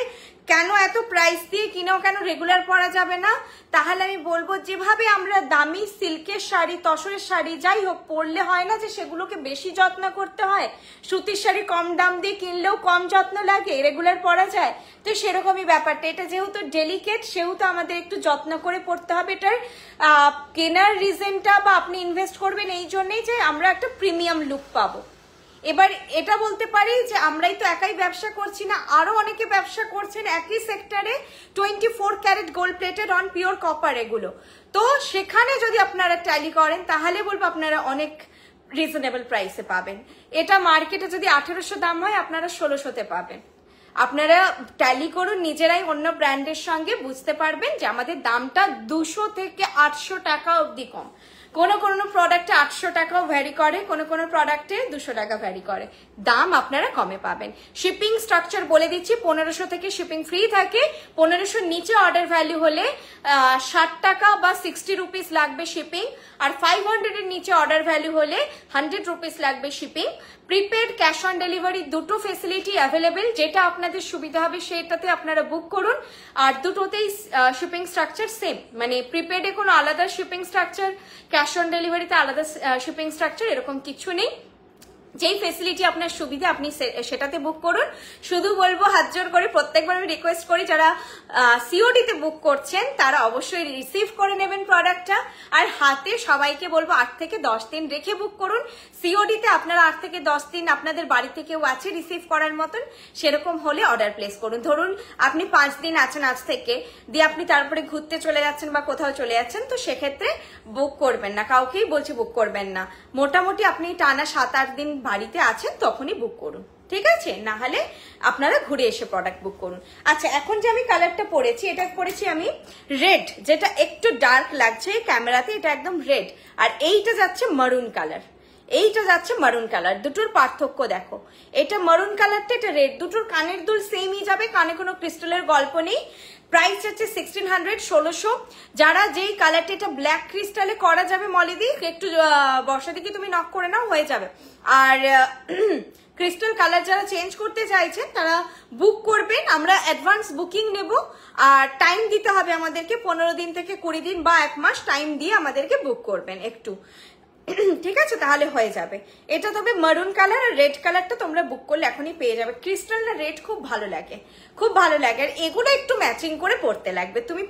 কেন এত প্রাইস দিয়ে কিনেও কেন রেগুলার পরা যাবে না, তাহলে আমি বলবো যেভাবে আমরা দামি সিল্কের শাড়ি, তসরের শাড়ি যাই হোক পরলে হয় না যে সেগুলোকে বেশি যত্ন করতে হয়। সুতির শাড়ি কম দাম দিয়ে কিনলেও কম যত্ন লাগে, রেগুলার পরা যায়, তো সেরকমই ব্যাপারটা। এটা যেহেতু ডেলিকেট, সেহেতু আমাদের একটু যত্ন করে পড়তে হবে। এটার কেনার রিজনটা বা আপনি ইনভেস্ট করবেন এই জন্যই যে আমরা একটা প্রিমিয়াম লুক পাবো। এবার এটা বলতে পারি যে আমরাই তো একাই ব্যবসা করছি না, আরো অনেকে ব্যবসা করছেন একই সেক্টরে, 24 carat gold plated on pure copper এগুলো। তো সেখানে যদি আপনারা ট্যালি করেন তাহলে বলবো আপনারা অনেক রিজনেবল প্রাইসে পাবেন। এটা মার্কেটে যদি 1800 দাম হয়, আপনারা 1600-তে পাবেন। আপনারা ট্যালি করুন নিজেরাই অন্য ব্র্যান্ডের সঙ্গে, বুঝতে পারবেন যে আমাদের দামটা 200 থেকে 800 টাকা অবধি কম। কোনো কোনো প্রোডাক্টে 800 টাকাও ভ্যারি করে, কোনো কোনো প্রোডাক্টে 200 টাকা ভ্যারি করে, দাম আপনারা কমে পাবেন। শিপিং স্ট্রাকচার বলে দিচ্ছি, 1500 থেকে শিপিং ফ্রি থাকে। 1500 নিচে অর্ডার ভ্যালু হলে 60 টাকা বা 60 রুপিস লাগবে শিপিং, আর 500 এর নিচে অর্ডার ভ্যালু হলে 100 রুপিস লাগবে shipping. Prepaid cash on delivery দুটো ফেসিলিটি অ্যাভেলেবেল, যেটা আপনাদের সুবিধা হবে সেটাতে আপনারা বুক করুন। আর দুটোতেই শিপিং স্ট্রাকচার সেম, মানে প্রিপেডে কোনো আলাদা শিপিং স্ট্রাকচার, ক্যাশ অন ডেলিভারিতে আলাদা শিপিং স্ট্রাকচার, এরকম কিছু নেই। যেই ফেসিলিটি আপনার সুবিধা আপনি সেটাতে বুক করুন। শুধু বলবো হাত জোর করে, প্রত্যেকবার আমি রিকোয়েস্ট করি যারা সিওডি তে বুক করছেন তারা অবশ্যই রিসিভ করে নেবেন প্রোডাক্টটা, আর হাতে সবাইকে বলবো 8 থেকে 10 দিন রেখে বুক করুন। সিওডি তে আপনারা 8 থেকে 10 দিন আপনাদের বাড়িতে কেউ আছে রিসিভ করার মতন, সেরকম হলে অর্ডার প্লেস করুন। ধরুন আপনি 5 দিন আছেন আজ থেকে, দিয়ে আপনি তারপরে ঘুরতে চলে যাচ্ছেন বা কোথাও চলে যাচ্ছেন, তো সেক্ষেত্রে বুক করবেন না, কাউকেই বলছি বুক করবেন না। মোটামুটি আপনি টানা 7-8 দিন বাড়িতে আছেন তখনই বুক করুন, ঠিক আছে? না হলে আপনারা ঘুরে এসে প্রোডাক্ট বুক করুন। আচ্ছা, এখন যে আমি কালারটা পরেছি, এটা পরেছি আমি রেড, যেটা একটু ডার্ক লাগছে ক্যামেরাতে, এটা একদম রেড, আর এইটা যাচ্ছে মারুন কালার, এইটা যাচ্ছে মারুন কালার। দুটোর পার্থক্য দেখো, এটা মারুন কালারটা, এটা রেড। দুটোর কানের দুল সেমই যাবে, কানে কোনো ক্রিস্টালের গল্প নেই। প্রাইস হচ্ছে 1600, 1600। যারা যেই কালারটা, এটা ব্ল্যাক ক্রিস্টালে করা যাবে মলিদি, একটু বর্ষা দিকে তুমি নক করে নাও, হয়ে যাবে। আর ক্রিস্টাল কালার যারা চেঞ্জ করতে চাইছেন তারা বুক করবেন, আমরা অ্যাডভান্স বুকিং নেব, আর টাইম দিতে হবে আমাদেরকে 15 দিন থেকে 20 দিন বা 1 মাস টাইম দিয়ে আমাদেরকে বুক করবেন। একটু ঠিক আছে, তাহলে হয়ে যাবে। এটা তবে মারুন কালার আর রেড কালারটা তোমরা বুক করলে এখনই পেয়ে যাবে। ক্রিস্টাল না রেড খুব ভালো লাগে, খুব ভালো লাগে। আর এগুলো একটু ম্যাচিং করে পরতে লাগবে। তুমি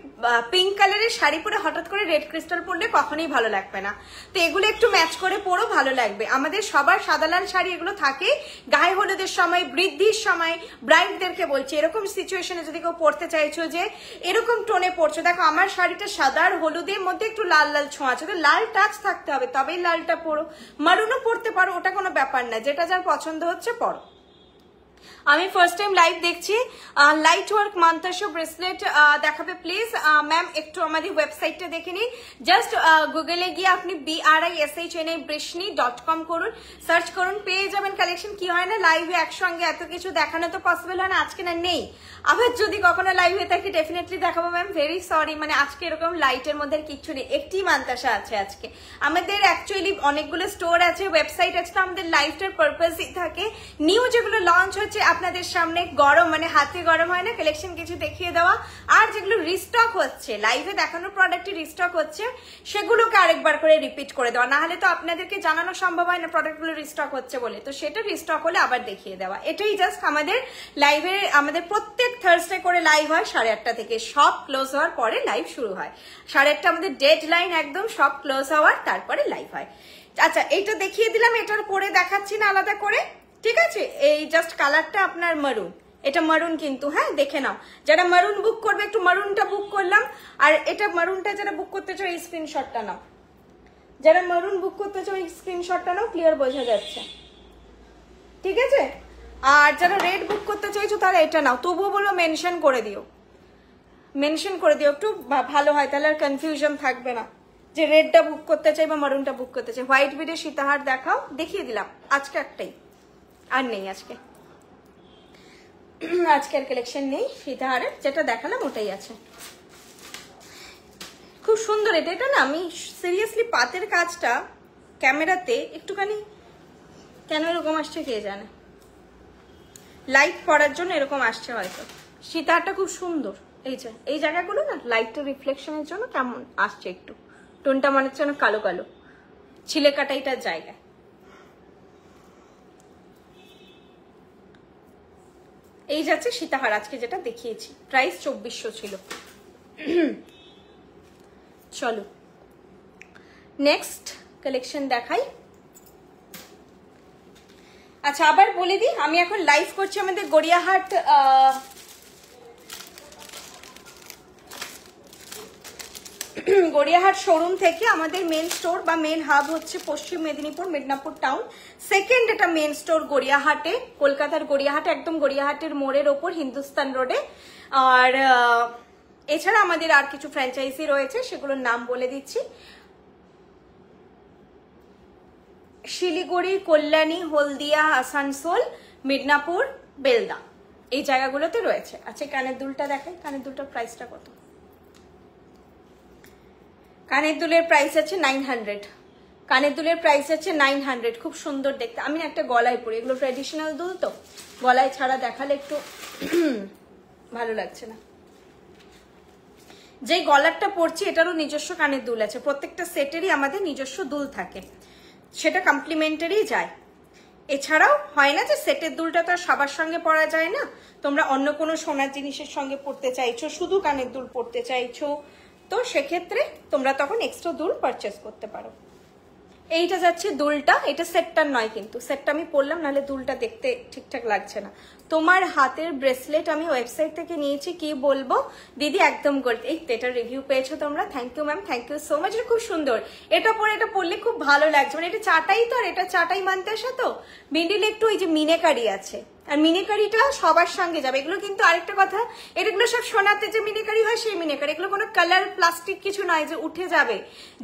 পিঙ্ক কালারের শাড়ি পরে হঠাৎ করে রেড ক্রিস্টাল পরলে কখনোই ভালো লাগবে না। তো এগুলো একটু ম্যাচ করে পরো, ভালো লাগবে। আমাদের সবার সাদা লাল শাড়ি এগুলো থাকে গায়ে হলুদের সময়, বৃদ্ধির সময়। ব্রাইডদেরকে বলছি, এরকম সিচুয়েশনে যদি কেউ পরতে চাইছো যে এরকম টোনে পরছো, দেখো আমার শাড়িটা সাদা আর হলুদের মধ্যে একটু লাল লাল ছোঁয়া আছে, তো লাল টাচ থাকতে হবে, তবেই লালটা পরো। মারুনও পরতে পারো, ওটা কোনো ব্যাপার না, যেটা যার পছন্দ হচ্ছে পরো। আমি ফার্স্ট টাইম লাইভ দেখছি। লাইট ওয়ার্ক মান্তাসো ব্রেসলেট দেখাবে প্লিজ ম্যাম। একটু আমাদের ওয়েবসাইটটা দেখে নিন। জাস্ট গুগলে গিয়ে আপনি BRISHNI.com করুন, সার্চ করুন, পেয়ে যাবেন কালেকশন। কি হয় না লাইভে একসঙ্গে এত কিছু দেখানো তো পসিবল হয় না, আজকে না নেই। আবার যদি কখনো লাইভে থাকি ডেফিনেটলি দেখাবো ম্যাম। ভেরি সরি, মানে আজকে এরকম লাইটের মধ্যে কিচ্ছু নেই, একটি মান্তাসা আছে আজকে। আমাদের অ্যাকচুয়ালি অনেকগুলো স্টোর আছে, ওয়েবসাইট আছে, তো আমাদের লাইভটার পারপাসই থাকে নিউ যেগুলো লঞ্চ হচ্ছে আপনাদের সামনে গরম, মানে হাতে গরম হয় না, কালেকশন কিছু দেখিয়ে দেওয়া। আর যেগুলো রিস্টক হচ্ছে, লাইভে দেখানো প্রোডাক্টই রিস্টক হচ্ছে, সেগুলোকে আরেকবার করে রিপিট করে দেওয়া। না হলে তো আপনাদেরকে জানানো সম্ভব হয় না প্রোডাক্টগুলো রিস্টক হচ্ছে বলে, তো সেটা রিস্টক হলে আবার দেখিয়ে দেওয়া। এটাই জাস্ট আমাদের লাইভে। আমাদের প্রত্যেক থার্সডে করে লাইভ হয় 8:30 থেকে, সব ক্লোজ হওয়ার পরে লাইভ শুরু হয়। 8:30 আমাদের ডেড লাইন, একদম সব ক্লোজ হওয়ার তারপরে লাইভ হয়। আচ্ছা, এইটা দেখিয়ে দিলাম, এটার পরে দেখাচ্ছি না আলাদা করে, ঠিক আছে? এই জাস্ট কালারটা আপনার মারুন, এটা মারুন কিন্তু, হ্যাঁ দেখে নাও। যারা মারুন বুক করবে একটু মারুনটা বুক করলাম। আর এটা মারুনটা যারা বুক করতে চাও এই স্ক্রিনশটটা নাও, যারা মারুন বুক করতে চাও এই স্ক্রিনশটটা নাও, ক্লিয়ার বোঝা যাচ্ছে, ঠিক আছে? আর যারা রেড বুক করতে চাইছো তারা এটা নাও, তবুও বলো মেনশন করে দিও, মেনশন করে দিও, একটু ভালো হয়, তাহলে আর কনফিউশন থাকবে না যে রেডটা বুক করতে চাই বা মারুনটা বুক করতে চাই। হোয়াইট বিডে সীতাহার দেখাও, দেখিয়ে দিলাম আজকে একটাই, আর নেই আজকে, আজকের কালেকশন নেই সীতাহারের, যেটা দেখালাম ওটাই আছে। খুব সুন্দর এটা, এটা না আমি সিরিয়াসলি পাতের কাজটা ক্যামেরাতে একটুখানি কেন এরকম আসছে কে জানে, লাইট পড়ার জন্য এরকম আসছে হয়তো। সীতাহারটা খুব সুন্দর, এই যে এই জায়গাগুলো না লাইটের রিফ্লেকশনের জন্য কেমন আসছে, একটু টোনটা মনে হচ্ছে না কালো কালো, ছিলে কাটাইটার জায়গায়। এই যাচ্ছে সীতাহার আজকে যেটা দেখিয়েছি, প্রাইস 2400 ছিল। চলো নেক্সট কালেকশন দেখাই। আচ্ছা আবার বলে দিই, আমি এখন লাইভ করছি আমাদের গড়িয়াহাট গড়িয়াহাট শোরুম থেকে। আমাদের মেন স্টোর বা মেন হাব হচ্ছে পশ্চিম মেদিনীপুর, মিদনাপুর টাউন। সেকেন্ড এটা মেন স্টোর গড়িয়াহাটে, কলকাতার গড়িয়াহাটে, একদম গড়িয়াহাটের মোড়ের ওপর হিন্দুস্তান রোডে। আর এছাড়া আমাদের আর কিছু ফ্র্যাঞ্চাইজি রয়েছে, সেগুলোর নাম বলে দিচ্ছি। শিলিগুড়ি, কল্যাণী, হলদিয়া, আসানসোল, মিদনাপুর, বেলদা, এই জায়গাগুলোতে রয়েছে। আচ্ছা কানের দুলটা দেখাই, কানের দুলটার প্রাইসটা কত? কানের দুলের প্রাইস আছে 900, কানের দুলের প্রাইস আছে 900। খুব সুন্দর দেখতে। আমি একটা গলায় পরি, এগুলো ট্র্যাডিশনাল দুল তো, গলায় ছাড়া দেখালে একটু ভালো লাগছে না। যে গলারটা পরছি এটারও নিজস্ব কানের দুল আছে, প্রত্যেকটা সেটেরই আমাদের নিজস্ব দুল থাকে, সেটা কমপ্লিমেন্টারি যায়। এছাড়াও হয় না যে সেটের দুলটা তো আর সবার সঙ্গে পরা যায় না, তোমরা অন্য কোনো সোনার জিনিসের সঙ্গে পরতে চাইছো, শুধু কানের দুল পরতে চাইছো, তো সেক্ষেত্রে তোমরা তখন এক্সট্রা দুল পারচেস করতে পারো। এইটা যাচ্ছে দুলটা, এটা সেটটার নয় কিন্তু, সেটটা আমি পরলাম নাহলে দুলটা দেখতে ঠিকঠাক লাগছে না। তোমার হাতের ব্রেসলেট আমি ওয়েবসাইট থেকে নিয়েছি, কি বলবো দিদি, একদম গোল্ড। এই তো এটার রিভিউ পেয়েছো তোমরা, thank you ma'am, thank you so much. এটা খুব সুন্দর, এটা পরে এটা পরলে খুব ভালো লাগছে, মানে এটা চাটাই তো, আর এটা চাটাই মানতেছে তো, মিডিলে একটু ওই যে মিনেকারি আছে, আর মিনেকারিটা সবার সঙ্গে যাবে। এগুলো কিন্তু আরেকটা কথা, এগুলো সব সোনাতে যে মিনেকারি হয় সেই মিনেকারি, এগুলো কোনো কালার প্লাস্টিক কিছু নয় যে উঠে যাবে,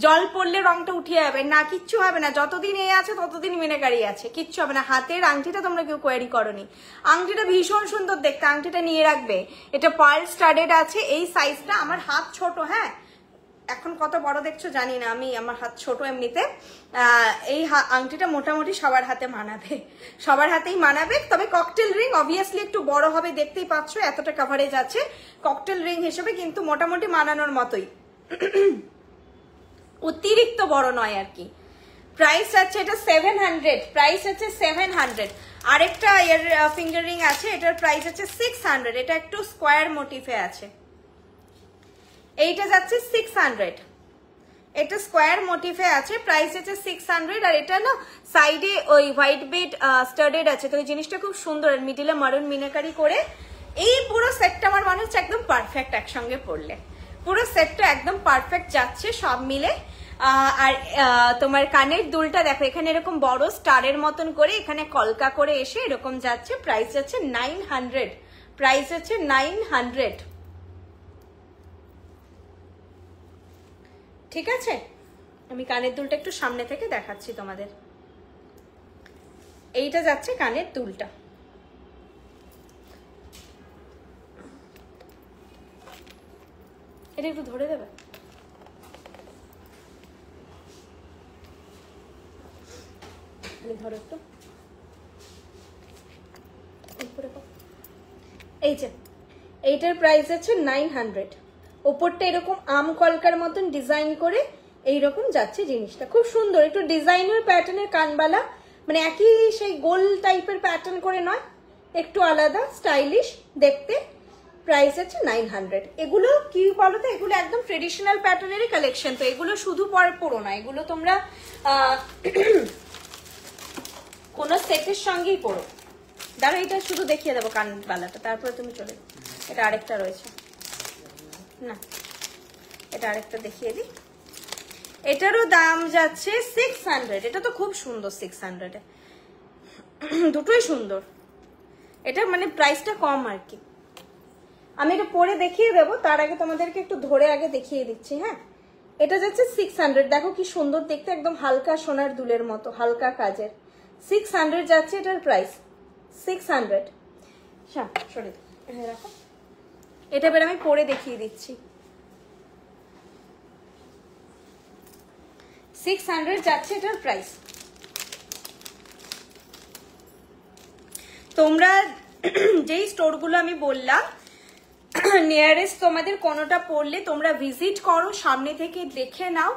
জল পড়লে রংটা উঠে যাবে না, কিচ্ছু হবে না। যতদিন এ আছে ততদিন মিনেকারি আছে, কিচ্ছু হবে না। হাতের আংটিটা তোমরা কেউ কোয়ারি করনি, আংটিটা ভীষণ সুন্দর দেখতে, আংটিটা নিয়ে রাখবে। এটা পার্ল স্টাডেড আছে, এই সাইজটা, আমার হাত ছোট, হ্যাঁ এখন কত বড় দেখছো জানি না আমি, আমার হাত ছোট এমনিতে। এই আংটিটা মোটামুটি সবার হাতে মানাবে, সবার হাতেই মানাবে। তবে ককটেল রিং অবভিয়াসলি একটু বড় হবে, দেখতেই পাচ্ছ এতটা কভারেজ আছে, ককটেল রিং হিসেবে কিন্তু মোটামুটি মানানোর মতোই, অতিরিক্ত বড় নয় আর কি। প্রাইস আছে এটা 700, প্রাইস আছে 700। আরেকটা এর ফিঙ্গারিং আছে, এটার প্রাইস আছে 600। এটা একটু স্কোয়ার মোটিফে আছে, এইটা যাচ্ছে 600। এটা স্কোয়ার মোটিফে আছে, প্রাইস আছে 600। আর এটা না সাইডে ওই হোয়াইট বিট স্টাডেড আছে, তো এই জিনিসটা খুব সুন্দর। মিডিলে মারুন মিনাকারি করে এই পুরো সেটটা আমার মনে হচ্ছে একদম পারফেক্ট একসঙ্গে পড়লে। পুরো সেটটা একদম পারফেক্ট যাচ্ছে সব মিলে। আর তোমার কানের দুলটা দেখো, এখানে এরকম বড় স্টারের মতন করে এখানে কলকা করে এসে এরকম যাচ্ছে। প্রাইস আছে 900, প্রাইস আছে 900। ঠিক আছে, আমি কানের দুলটা একটু সামনে থেকে দেখাচ্ছি তোমাদের। এইটা যাচ্ছে কানের দুলটা। এটা একটু ধরে দেবে, ধরো একটু। এই যে এইটার প্রাইস আছে 900। ওপরটা এরকম আম কলকার মতন ডিজাইন করে এইরকম যাচ্ছে জিনিসটা, খুব সুন্দর। একটু ডিজাইনার প্যাটার্নের কানবালা, মানে একই সেই গোল টাইপের প্যাটার্ন করে নয়, একটু আলাদা স্টাইলিশ দেখতে। প্রাইস আছে 900। এগুলো কি বলো তো, এগুলো একদম ট্রেডিশনাল প্যাটার্নেরই কালেকশন, তো এগুলো শুধু পরো না, এগুলো তোমরা কোন সেটের সঙ্গেই পরো। দাঁড়া, এটা শুধু দেখিয়ে দেবো কানবালাটা, তারপরে তুমি চলে। এটা আরেকটা রয়েছে না, এটা আরেকটা দেখিয়ে দিই। এটারও দাম যাচ্ছে 600। এটা তো খুব সুন্দর, 600-এ দুটোই সুন্দর। এটা মানে প্রাইসটা কম আর কি। আমি এটা পরে দেখিয়ে দেবো, তার আগে তোমাদেরকে একটু ধরে আগে দেখিয়ে দিচ্ছি। হ্যাঁ, এটা যাচ্ছে 600। দেখো কি সুন্দর দেখতে, একদম হালকা সোনার দুলের মতো, হালকা কাজের। 600 যাচ্ছে এটার প্রাইস, 600। সরি রাখো, এটা এবার আমি পরে দেখিয়ে দিচ্ছি। 600 যাচ্ছে এটার প্রাইস। তোমরা যেই স্টোরগুলো আমি বললাম নিয়ারেস্ট তোমাদের কোনোটা পড়লে তোমরা ভিজিট করো, সামনে থেকে দেখে নাও,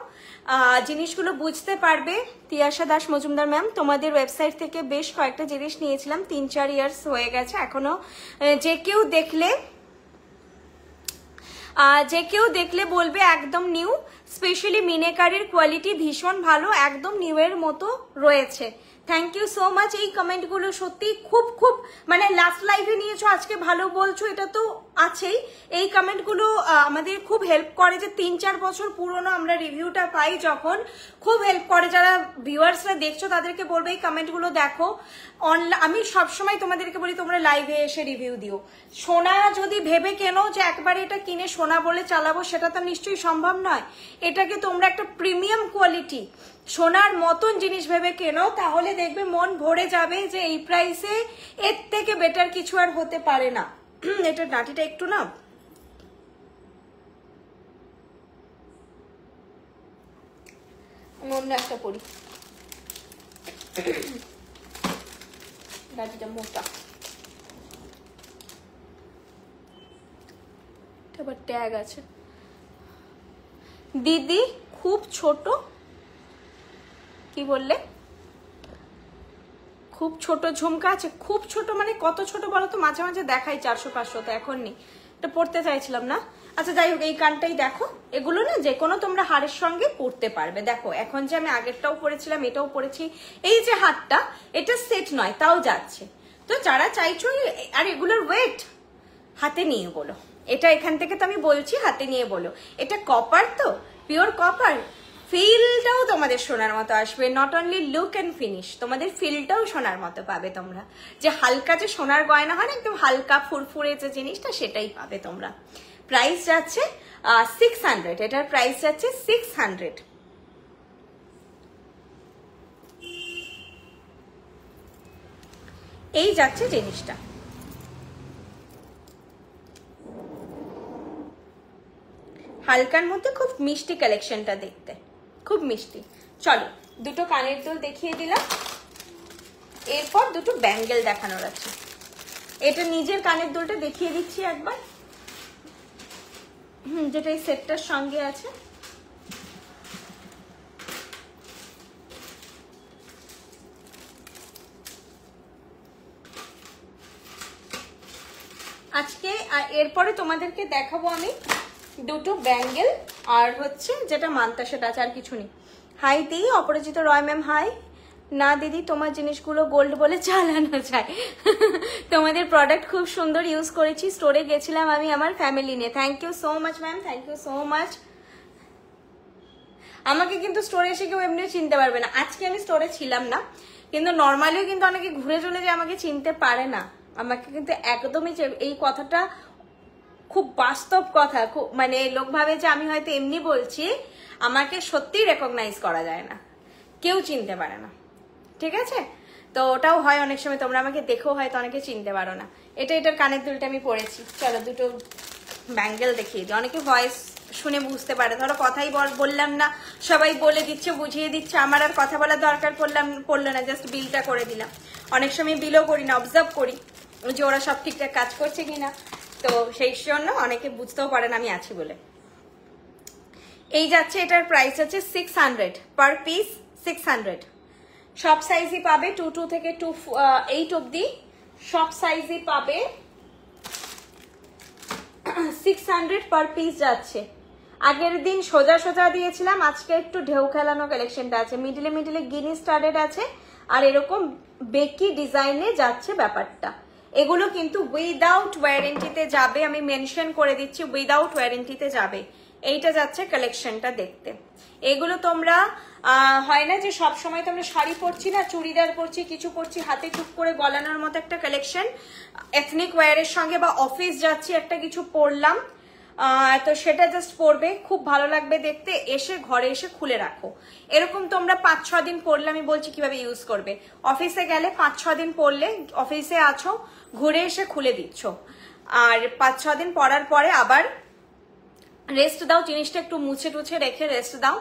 জিনিসগুলো বুঝতে পারবে। তিয়াশা দাস মজুমদার ম্যাম, তোমাদের ওয়েবসাইট থেকে বেশ কয়েকটা জিনিস নিয়েছিলাম, 3-4 ইয়ার্স হয়ে গেছে এখনো। যে কেউ দেখলে বলবে একদম নিউ। স্পেশালি মিনেকারির কোয়ালিটি ভীষণ ভালো, একদম নিউ এর মতো রয়েছে। Thank you so much. এই কমেন্টগুলো সত্যি খুব খুব মানে লাস্ট লাইভে নিয়েছো, আজকে ভালো বলছো, এটা তো আছেই। এই কমেন্টগুলো আমাদের খুব হেল্প করে, যে 3-4 বছর পুরনো আমরা রিভিউটা পাই যখন, খুব হেল্প করে। যারা ভিউয়ার্সরা দেখছো তাদেরকে বলবো এই কমেন্টগুলো দেখো। আমি সবসময় তোমাদেরকে বলি তোমরা লাইভে এসে রিভিউ দিও। সোনা যদি ভেবে কেনো যে একবারে এটা কিনে সোনা বলে চালাবো, সেটা তো নিশ্চয়ই সম্ভব নয়। এটাকে তোমরা একটা প্রিমিয়াম কোয়ালিটি সোনার মতন জিনিস ভেবে কেনো, তাহলে দেখবে মন ভরে যাবে যে এই প্রাইসে এর থেকে বেটার কিছু আর হতে পারে না। এটা নাটিটা একটু না আমি অন্য একটা পরি, নাটিটা মোটা, আবার ট্যাগ আছে। দিদি খুব ছোট, কি বললে? খুব ছোট ঝুমকা আছে? খুব ছোট মানে কত ছোট বলো তো? মাঝে মাঝে দেখাই 400-500, তো এখন নেই, এটা পড়তে চাইছিলাম না। আচ্ছা যাই হোক, এই কানটাই দেখো, এগুলো না যে কোনো তোমরা হারের সঙ্গে পরতে পারবে। দেখো এখন যে আমি আগেরটাও পরেছিলাম, এটাও পরেছি, এই যে হারটা এটা সেট নয় তাও যাচ্ছে। তো যারা চাইছো, আর এগুলোর ওয়েট হাতে নিয়ে বলো, এটা এখান থেকে তো আমি বলছি হাতে নিয়ে বলো, এটা কপার, তো পিওর কপার, ফিলটাও তোমাদের সোনার মতো আসবে। Not only look and finish, তোমাদের ফিলটাও সোনার মতো পাবে তোমরা। যে হালকা যে সোনার গয়না হয় না, একদম হালকা ফুরফুরে যে জিনিসটা, সেটাই পাবে তোমরা। প্রাইস যাচ্ছে 600, এটার প্রাইস যাচ্ছে 600। এই যাচ্ছে জিনিসটা, হালকার মধ্যে খুব মিষ্টি কালেকশনটা দেখতে, খুব মিষ্টি। চলো দুটো কানের দুল দেখিয়ে দিলাম, এরপর দুটো ব্যাঙ্গেল দেখানোর আছে। এটা নিজের কানের দুলটা দেখিয়ে দিচ্ছি একবার, যেটা এই সেটটার সঙ্গে আছে। আজকে এরপরে তোমাদেরকে দেখাবো আমি দুটো ব্যাঙ্গেল আর হচ্ছে যেটা মানতা সেটা আছে, আর কিছু নেই। হাই দি, অপরাজিত রয় ম্যাম হাই। না দিদি, তোমার জিনিসগুলো গোল্ড বলে চালানো যায়। তোমাদের প্রোডাক্ট খুব সুন্দর ইউজ করেছি, স্টোরে গেছিলাম আমি আমার ফ্যামিলি নিয়ে। Thank you so much ma'am, thank you so much. আমাকে কিন্তু স্টোরে এসে কেউ এমনি চিনতে পারবে না। আজকে আমি স্টোরে ছিলাম না, কিন্তু নর্মালিও কিন্তু অনেকে ঘুরে চলে যে আমাকে চিনতে পারে না। আমাকে কিন্তু একদমই, এই কথাটা খুব বাস্তব কথা, খুব মানে লোক ভাবে যে আমি হয়তো এমনি বলছি, আমাকে সত্যিই রেকগনাইজ করা যায় না, কেউ চিনতে পারে না, ঠিক আছে? তো ওটাও হয় অনেক সময়, তোমরা আমাকে দেখেও হয়তো অনেকে চিনতে পারো না। এটার কানের দুলটা আমি পরেছি। চলো দুটো ব্যাঙ্গেল দেখিয়ে দিই, অনেকে ভয়েস শুনে বুঝতে পারে। ধরো কথাই বললাম না, সবাই বলে দিচ্ছে, বুঝিয়ে দিচ্ছে, আমার আর কথা বলার দরকার পড়লো না, জাস্ট বিলটা করে দিলাম। অনেক সময় বিলও করি না, অবজার্ভ করি যে ওরা সব ঠিকঠাক কাজ করছে কিনা, তো সেই জন্য অনেকে বুঝতেও পারেন আমি আছি বলে। এই যাচ্ছে, এটার প্রাইস আছে 600 পার পিস, 600। সব সাইজই পাবে, 22 থেকে 28 অব্দি সব সাইজই পাবে। 600 পার পিস যাচ্ছে। আগের দিন সোজা সোজা দিয়েছিলাম, আজকে একটু ঢেউ খেলানো কালেকশনটা আছে। মিডিলে মিডিলে গিনি স্টাডেড আছে, আর এরকম বেকি ডিজাইনে যাচ্ছে ব্যাপারটা। এগুলো কিন্তু উইদাউট ওয়ারেন্টিতে যাবে, আমি মেনশন করে দিচ্ছি, উইদাউট ওয়ারেন্টিতে যাবে। এইটা যাচ্ছে কালেকশনটা দেখতে। এগুলো তোমরা হয় না যে সব সময় তোমরা শাড়ি পরছি না, চুড়িদার পরছি, কিছু পরছি, হাতে চুপ করে গলানোর মতো একটা কালেকশন, এথনিক ওয়্যারের সঙ্গে বা অফিস যাচ্ছি একটা কিছু পরলাম, তো সেটা জাস্ট পরবে, খুব ভালো লাগবে দেখতে। এসে ঘরে এসে খুলে রাখো, এরকম তোমরা 5-6 দিন পরলে, আমি বলছি কিভাবে ইউজ করবে। অফিসে গেলে 5-6 দিন পরলে, অফিসে আছো, ঘুরে এসে খুলে দিচ্ছ, আর 5-6 দিন পরার পরে আবার রেস্ট দাও, জিনিসটা একটু মুছে টুছে রেখে রেস্ট দাও,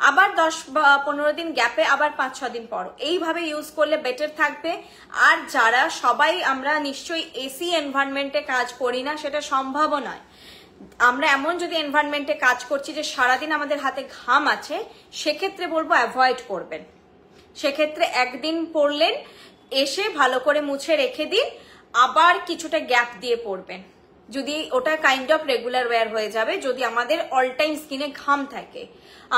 আবার 10-15 দিন গ্যাপে আবার 5-6 দিন পরো। এইভাবে ইউজ করলে বেটার থাকবে। আর যারা সবাই আমরা নিশ্চয়ই এসি এনভায়রনমেন্টে কাজ করি না, সেটা সম্ভবও নয়। আমরা এমন যদি এনভায়রনমেন্টে কাজ করছি যে সারাদিন আমাদের হাতে ঘাম আছে, সেক্ষেত্রে বলবো অ্যাভয়েড করবেন। সেক্ষেত্রে একদিন পরলেন, এসে ভালো করে মুছে রেখে দিন, আবার কিছুটা গ্যাপ দিয়ে পরবেন, যদি ওটা কাইন্ড অফ রেগুলার ওয়্যার হয়ে যাবে। যদি আমাদের অল টাইম স্কিনে ঘাম থাকে,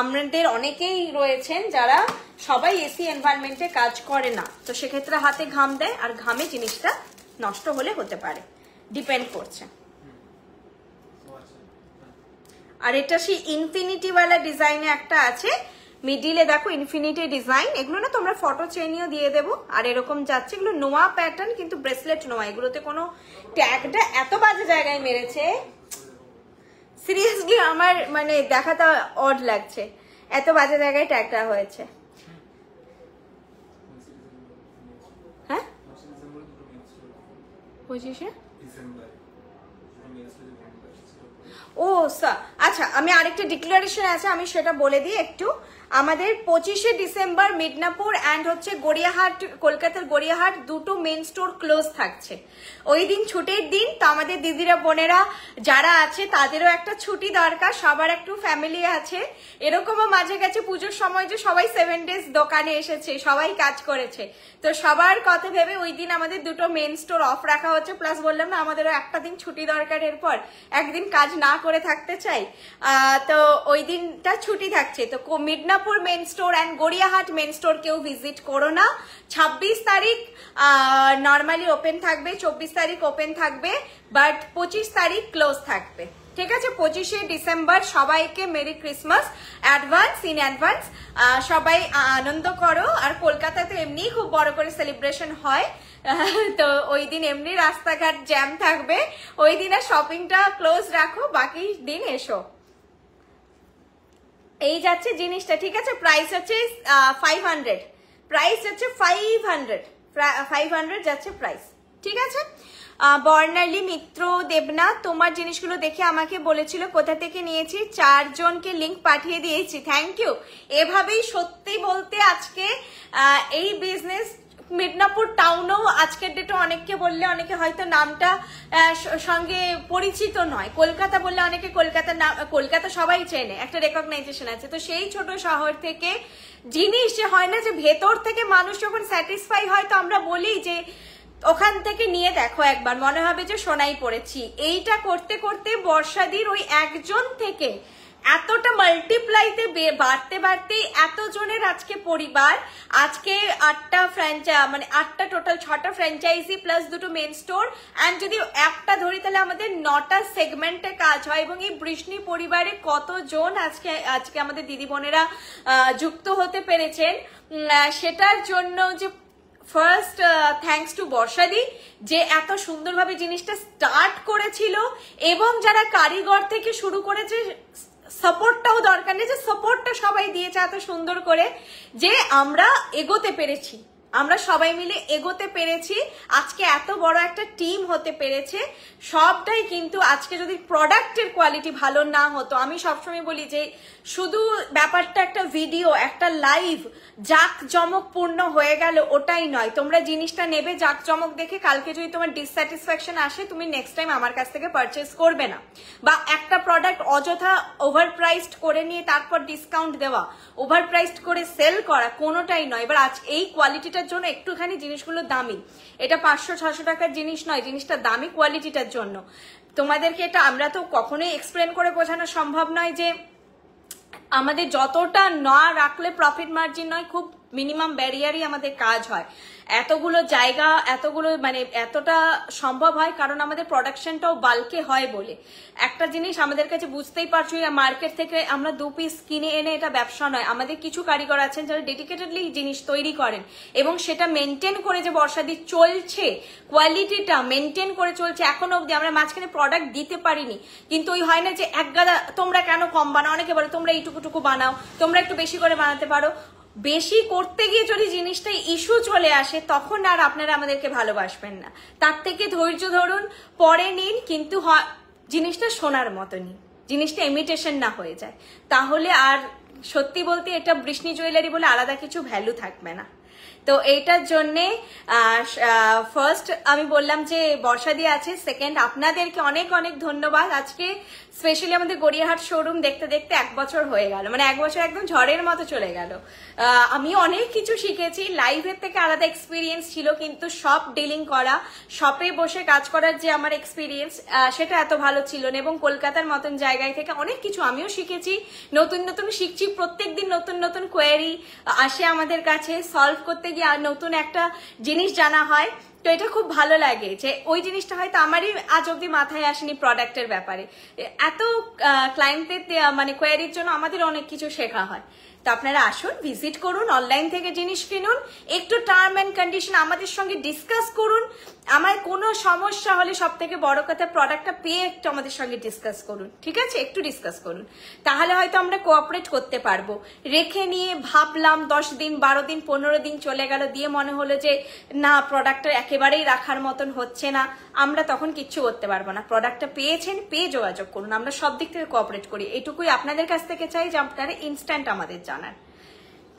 আমাদের অনেকেই রয়েছেন যারা সবাই এসি এনভায়রনমেন্টে কাজ করে না, তো সেক্ষেত্রে হাতে ঘাম দেয়, আর ঘামে জিনিসটা নষ্ট হলে হতে পারে, ডিপেন্ড করছে। আর এটা সেই ইনফিনিটি ওয়ালা ডিজাইনে একটা আছে, মিডিলে দেখো ইনফিনিটি ডিজাইন। এগুলো না তোমরা ফটো চেনিও দিয়ে দেবো। আর এরকম যাচ্ছে, এগুলো নোয়া প্যাটার্ন, কিন্তু ব্রেসলেট নোয়া। এগুলোতে কোনো ট্যাগটা এত বাজে জায়গায় মেরেছে, সিরিয়াসলি আমার মানে দেখাটা অড লাগছে, এত বাজে জায়গায় ট্যাগটা হয়েছে। হ্যাঁ 25-এ ও আচ্ছা, আমি আরেকটা ডিক্লারেশন আছে, আমি সেটা বলে দিই একটু। আমাদের 25শে ডিসেম্বর মিদনাপুর অ্যান্ড হচ্ছে গড়িয়াহাট, কলকাতার গড়িয়াহাট দুটো মেন স্টোর ক্লোজ থাকছে। ওই দিন ছুটির দিন, তো আমাদের দিদিরা বোনেরা যারা আছে তাদেরও একটা ছুটি দরকার, সবার একটু ফ্যামিলি আছে। এরকমও মাঝে গেছে পুজোর সময় যে সবাই 7 days দোকানে এসেছে, সবাই কাজ করেছে, তো সবার কথা ভেবে ওই দিন আমাদের দুটো মেন স্টোর অফ রাখা হচ্ছে। প্লাস বললাম না, আমাদেরও একটা দিন ছুটি দরকার, এরপর একদিন কাজ না করে থাকতে চাই, তো ওই দিনটা ছুটি থাকছে। তো Midnapore main store and Gariahat main store কেউ ভিজিট করো না। 26 তারিখ নর্মালি ওপেন থাকবে, 24 তারিখ ওপেন থাকবে, বাট 25 তারিখ ক্লোজ থাকবে, ঠিক আছে? 25শে ডিসেম্বর সবাইকে merry Christmas advance, in advance. সবাই আনন্দ করো। আর কলকাতাতে এমনি খুব বড় করে সেলিব্রেশন হয়, তো ওই দিন এমনি রাস্তাঘাট জ্যাম থাকবে, ওই দিন আর শপিংটা ক্লোজ রাখো, বাকি দিন এসো। এই যাচ্ছে জিনিসটা, ঠিক আছে? প্রাইস হচ্ছে 500, প্রাইস হচ্ছে 500 যাচ্ছে প্রাইস, ঠিক আছে? বর্ণালী মিত্র দেবনাথ, তোমার জিনিসগুলো দেখে আমাকে বলেছিল কোথা থেকে নিয়েছি, 4 জনকে লিংক পাঠিয়ে দিয়েছি, থ্যাংক ইউ। এভাবেই সত্যি বলতে আজকে এই বিজনেস মিদনাপুর টাউনেও আজকের ডেটে অনেককে বললে অনেকে হয়তো নামটা সঙ্গে পরিচিত নয়, কলকাতা বললে অনেকে কলকাতা সবাই চেনে, একটা রেকগনাইজেশন আছে। তো সেই ছোট শহর থেকে জিনিস যে হয় না যে ভেতর থেকে মানুষ যখন স্যাটিসফাই হয়, তো আমরা বলি যে ওখান থেকে নিয়ে দেখো একবার, মনে হবে যে সোনাই পড়েছি। এইটা করতে করতে বর্ষাদির ওই একজন থেকে এতটা মাল্টিপ্লাইতে বাড়তে বাড়তে এতজনের আজকে পরিবার, আজকে 8টা মানে 8টা টোটাল 6টা ফ্র্যাঞ্চাইজি প্লাস 2টো মেন স্টোর, অ্যান্ড যদি একটা ধরি তাহলে আমাদের 9টা সেগমেন্টে কাজ হয়। এবং এই বৃষ্ণি পরিবারে কতজন আজকে আমাদের দিদি বোনেরা যুক্ত হতে পেরেছেন, সেটার জন্য যে ফার্স্ট থ্যাঙ্কস টু বর্ষাদি, যে এত সুন্দরভাবে জিনিসটা স্টার্ট করেছিল, এবং যারা কারিগর থেকে শুরু করেছে, সাপোর্টটাও দরকার নেই, যে সাপোর্টটা সবাই দিয়েছে এত সুন্দর করে, যে আমরা এগোতে পেরেছি, আমরা সবাই মিলে এগোতে পেরেছি, আজকে এত বড় একটা টিম হতে পেরেছে। সবটাই কিন্তু আজকে যদি প্রোডাক্টের কোয়ালিটি ভালো না হতো, আমি সবসময় বলি যে শুধু ব্যাপারটা একটা ভিডিও, একটা লাইভ জাঁকজমকপূর্ণ হয়ে গেল ওটাই নয়। তোমরা জিনিসটা নেবে জাঁকজমক দেখে, কালকে যদি তোমার ডিসস্যাটিসফ্যাকশন আসে, তুমি নেক্সট টাইম আমার কাছ থেকে পারচেস করবে না। বা একটা প্রোডাক্ট অযথা ওভার প্রাইসড করে নিয়ে তারপর ডিসকাউন্ট দেওয়া, ওভার প্রাইসড করে সেল করা, কোনোটাই নয়। এবার আজ এই কোয়ালিটিটার জন্য একটুখানি জিনিসগুলো দামি, এটা 500-600 টাকার জিনিস নয়, জিনিসটা দামি কোয়ালিটিটার জন্য। তোমাদেরকে এটা আমরা তো কখনোই এক্সপ্লেন করে বোঝানো সম্ভব নয় যে আমাদের যতটা না রাখলে প্রফিট মার্জিন নয়, খুব মিনিমাম ব্যারিয়ারই আমাদের কাজ হয়। এতগুলো জায়গা, এতগুলো মানে এতটা সম্ভব হয় কারণ আমাদের প্রোডাকশনটাও বাল্কে হয় বলে। একটা জিনিস আমাদের কাছে বুঝতেই পারছো, মার্কেট থেকে আমরা 2 পিস কিনে এনে এটা ব্যবসা নয়, আমাদের কিছু কারিগর আছেন যারা ডেডিকেটেডলি জিনিস তৈরি করেন, এবং সেটা মেনটেন করে যে বর্ষাদি চলছে, কোয়ালিটিটা মেনটেন করে চলছে এখনো অব্দি। আমরা মাঝখানে প্রোডাক্ট দিতে পারিনি, কিন্তু ওই হয় না যে একগাদা তোমরা কেন কম বানাও, অনেকে বলে তোমরা এইটুকুটুকু বানাও, তোমরা একটু বেশি করে বানাতে পারো। বেশি করতে গিয়ে যদি জিনিসটা ইস্যু চলে আসে, তখন আর আপনারা আমাদেরকে ভালোবাসবেন না। তার থেকে ধৈর্য ধরুন, পরে নিন, কিন্তু জিনিসটা সোনার মতো নিন, জিনিসটা ইমিটেশন না হয়ে যায়, তাহলে আর সত্যি বলতে এটা বৃষ্ণি জুয়েলারি বলে আলাদা কিছু ভ্যালু থাকবে না। তো এইটার জন্যে ফার্স্ট আমি বললাম যে বর্ষাদি আছে, সেকেন্ড আপনাদেরকে অনেক অনেক ধন্যবাদ। আজকে স্পেশালি আমাদের গড়িয়াহাট শোরুম দেখতে দেখতে 1 বছর হয়ে গেল, মানে 1 বছর একদম ঝড়ের মতো চলে গেল। আমি অনেক কিছু শিখেছি, লাইভের থেকে আলাদা এক্সপিরিয়েন্স ছিল, কিন্তু শপ ডিলিং করা, শপে বসে কাজ করার যে আমার এক্সপিরিয়েন্স, সেটা এত ভালো ছিল না। এবং কলকাতার মতন জায়গায় থেকে অনেক কিছু আমিও শিখেছি, নতুন নতুন শিখছি। প্রত্যেকদিন নতুন নতুন কোয়েরি আসে আমাদের কাছে, সলভ করতে গিয়ে নতুন একটা জিনিস জানা হয়। তো এটা খুব ভালো লাগে যে ওই জিনিসটা হয়তো আমারই আজ অব্দি মাথায় আসেনি প্রোডাক্টের ব্যাপারে। এত ক্লায়েন্টদের মানে কোয়ারির জন্য আমাদের অনেক কিছু শেখা হয়। তো আপনারা আসুন, ভিজিট করুন, অনলাইন থেকে জিনিস কিনুন, একটু টার্ম অ্যান্ড কন্ডিশন আমাদের সঙ্গে ডিসকাস করুন। আমার কোনো সমস্যা হলে সব থেকে বড় কথা প্রোডাক্টটা পেয়ে একটু আমাদের সঙ্গে ডিসকাস করুন, ঠিক আছে? একটু ডিসকাস করুন, তাহলে হয়তো আমরা কোঅপারেট করতে পারবো। রেখে নিয়ে ভাবলাম 10 দিন 12 দিন 15 দিন চলে গেল, দিয়ে মনে হলো যে না প্রোডাক্টটা একেবারেই রাখার মতন হচ্ছে না, আমরা তখন কিচ্ছু করতে পারবো না। প্রোডাক্টটা পেয়েছেন, পেয়ে যোগাযোগ করুন, আমরা সব দিক থেকে কোঅপারেট করি। এইটুকুই আপনাদের কাছ থেকে চাই যে আপনারা ইনস্ট্যান্ট আমাদের জানান,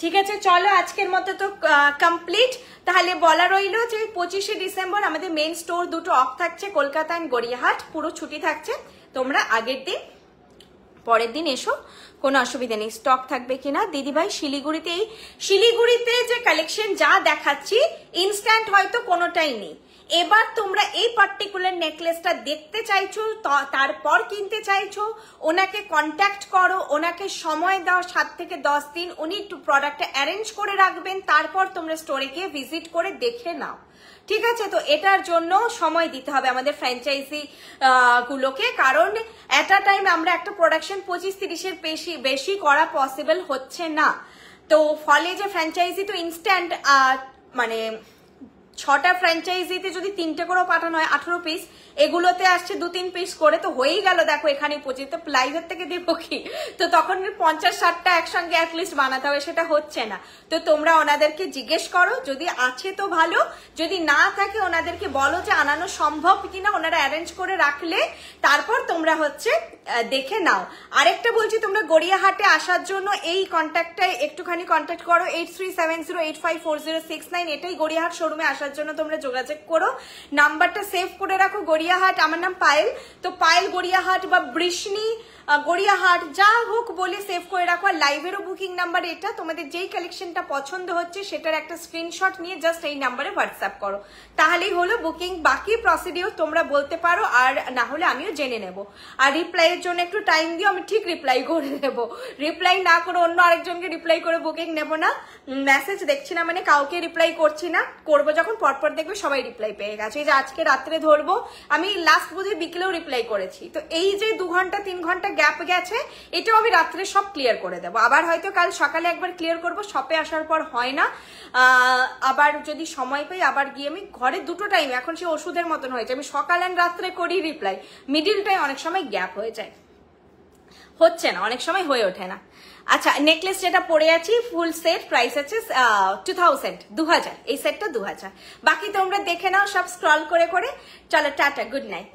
ঠিক আছে? চলো আজকের মতো তো কমপ্লিট। তাহলে বলা রইলো যে 25শে ডিসেম্বর আমাদের মেন স্টোর 2টো অফ থাকছে, কলকাতা এন্ড গড়িয়াহাট পুরো ছুটি থাকছে। তোমরা আগের দিন পরের দিন এসো, কোনো অসুবিধা নেই। স্টক থাকবে কিনা দিদিভাই শিলিগুড়িতে যে কালেকশন যা দেখাচ্ছি ইনস্ট্যান্ট হয়তো কোনোটাই নেই। এবার তোমরা এই পার্টিকুলার নেকলেসটা দেখতে চাইছো, তারপর কিনতে চাইছো, ওনাকে কন্ট্যাক্ট করো, ওনাকে সময় দাও 7 থেকে 10 দিন, উনি একটু প্রোডাক্টটা অ্যারেঞ্জ করে রাখবেন, তারপর তোমরা স্টোরে গিয়ে ভিজিট করে দেখে নাও, ঠিক আছে? তো এটার জন্য সময় দিতে হবে আমাদের ফ্র্যাঞ্চাইজি গুলোকে, কারণ এট আ টাইম আমরা একটা প্রোডাকশন 25-30-এর বেশি করা পসিবল হচ্ছে না। তো ফলে যে ফ্র্যাঞ্চাইজি তো ইনস্ট্যান্ট মানে 6টা ফ্র্যাঞ্চাইজিতে যদি 3টে করেও পাঠানো হয় 18 পিস, এগুলোতে আসছে 2-3 পিস করে, তো হয়েই গেল। দেখো এখানে 25, তো লাইভের থেকে দেবো কি? তো তখন 50-60টা একসঙ্গে অ্যাটলিস্ট বানাতে হবে, সেটা হচ্ছে না। তো তোমরা ওনাদেরকে জিজ্ঞেস করো, যদি আছে তো ভালো, যদি না থাকে ওনাদেরকে বলো যে আনানো সম্ভব কিনা, ওনারা অ্যারেঞ্জ করে রাখলে তারপর তোমরা হচ্ছে দেখে নাও। আরেকটা বলছি, তোমরা গড়িয়াহাটে আসার জন্য এই কন্ট্যাক্টটাই একটুখানি কন্ট্যাক্ট করো, 8370854069, এটাই গড়িয়াহাট শোরুমে আসার আসার জন্য তোমরা যোগাযোগ করো, নাম্বারটা সেভ করে রাখো। গড়িয়াহাট, আমার নাম পায়েল, তো পায়েল গড়িয়াহাট বা বৃষ্ণি গড়িয়াহাট যা হোক বলে সেভ করে রাখো। আর লাইভেরও বুকিং নাম্বার এটা, তোমাদের যেই কালেকশনটা পছন্দ হচ্ছে সেটার একটা স্ক্রিনশট নিয়ে জাস্ট এই নাম্বারে হোয়াটসঅ্যাপ করো, তাহলেই হলো বুকিং। বাকি প্রসিডিওর তোমরা বলতে পারো, আর না হলে আমিও জেনে নেব। আর রিপ্লাইয়ের জন্য একটু টাইম দিও, আমি ঠিক রিপ্লাই করে দেবো। রিপ্লাই না করে অন্য আরেকজনকে রিপ্লাই করে বুকিং নেব না। মেসেজ দেখছি না মানে কাউকে রিপ্লাই করছি না, করবো যখন পরপর দেখবে সবাই রিপ্লাই পেয়ে গেছে। এই যে আজকে রাত্রে ধরবো, আমি লাস্ট বোধহয় বিকেলেও রিপ্লাই করেছি, তো এই যে 2 ঘন্টা 3 ঘন্টা গ্যাপ গেছে এটাও আমি রাত্রে সব ক্লিয়ার করে দেবো। আবার হয়তো কাল সকালে একবার ক্লিয়ার করব, শপে আসার পর হয় না, আবার যদি সময় পাই আবার গিয়ে আমি ঘরে দুটো টাইম, এখন সে ওষুধের মতন হয়েছে, আমি সকাল আর রাত্রে করি রিপ্লাই, মিডিল টাইম অনেক সময় গ্যাপ হয়ে যায়, হচ্ছে না, অনেক সময় হয়ে ওঠে না। আচ্ছা, নেকলেস যেটা পরে আছি ফুল সেট, প্রাইস আছে 2000, এই সেটটা 2000। বাকি তোমরা দেখে নাও সব স্ক্রল করে করে। চলো টাটা, গুড নাইট।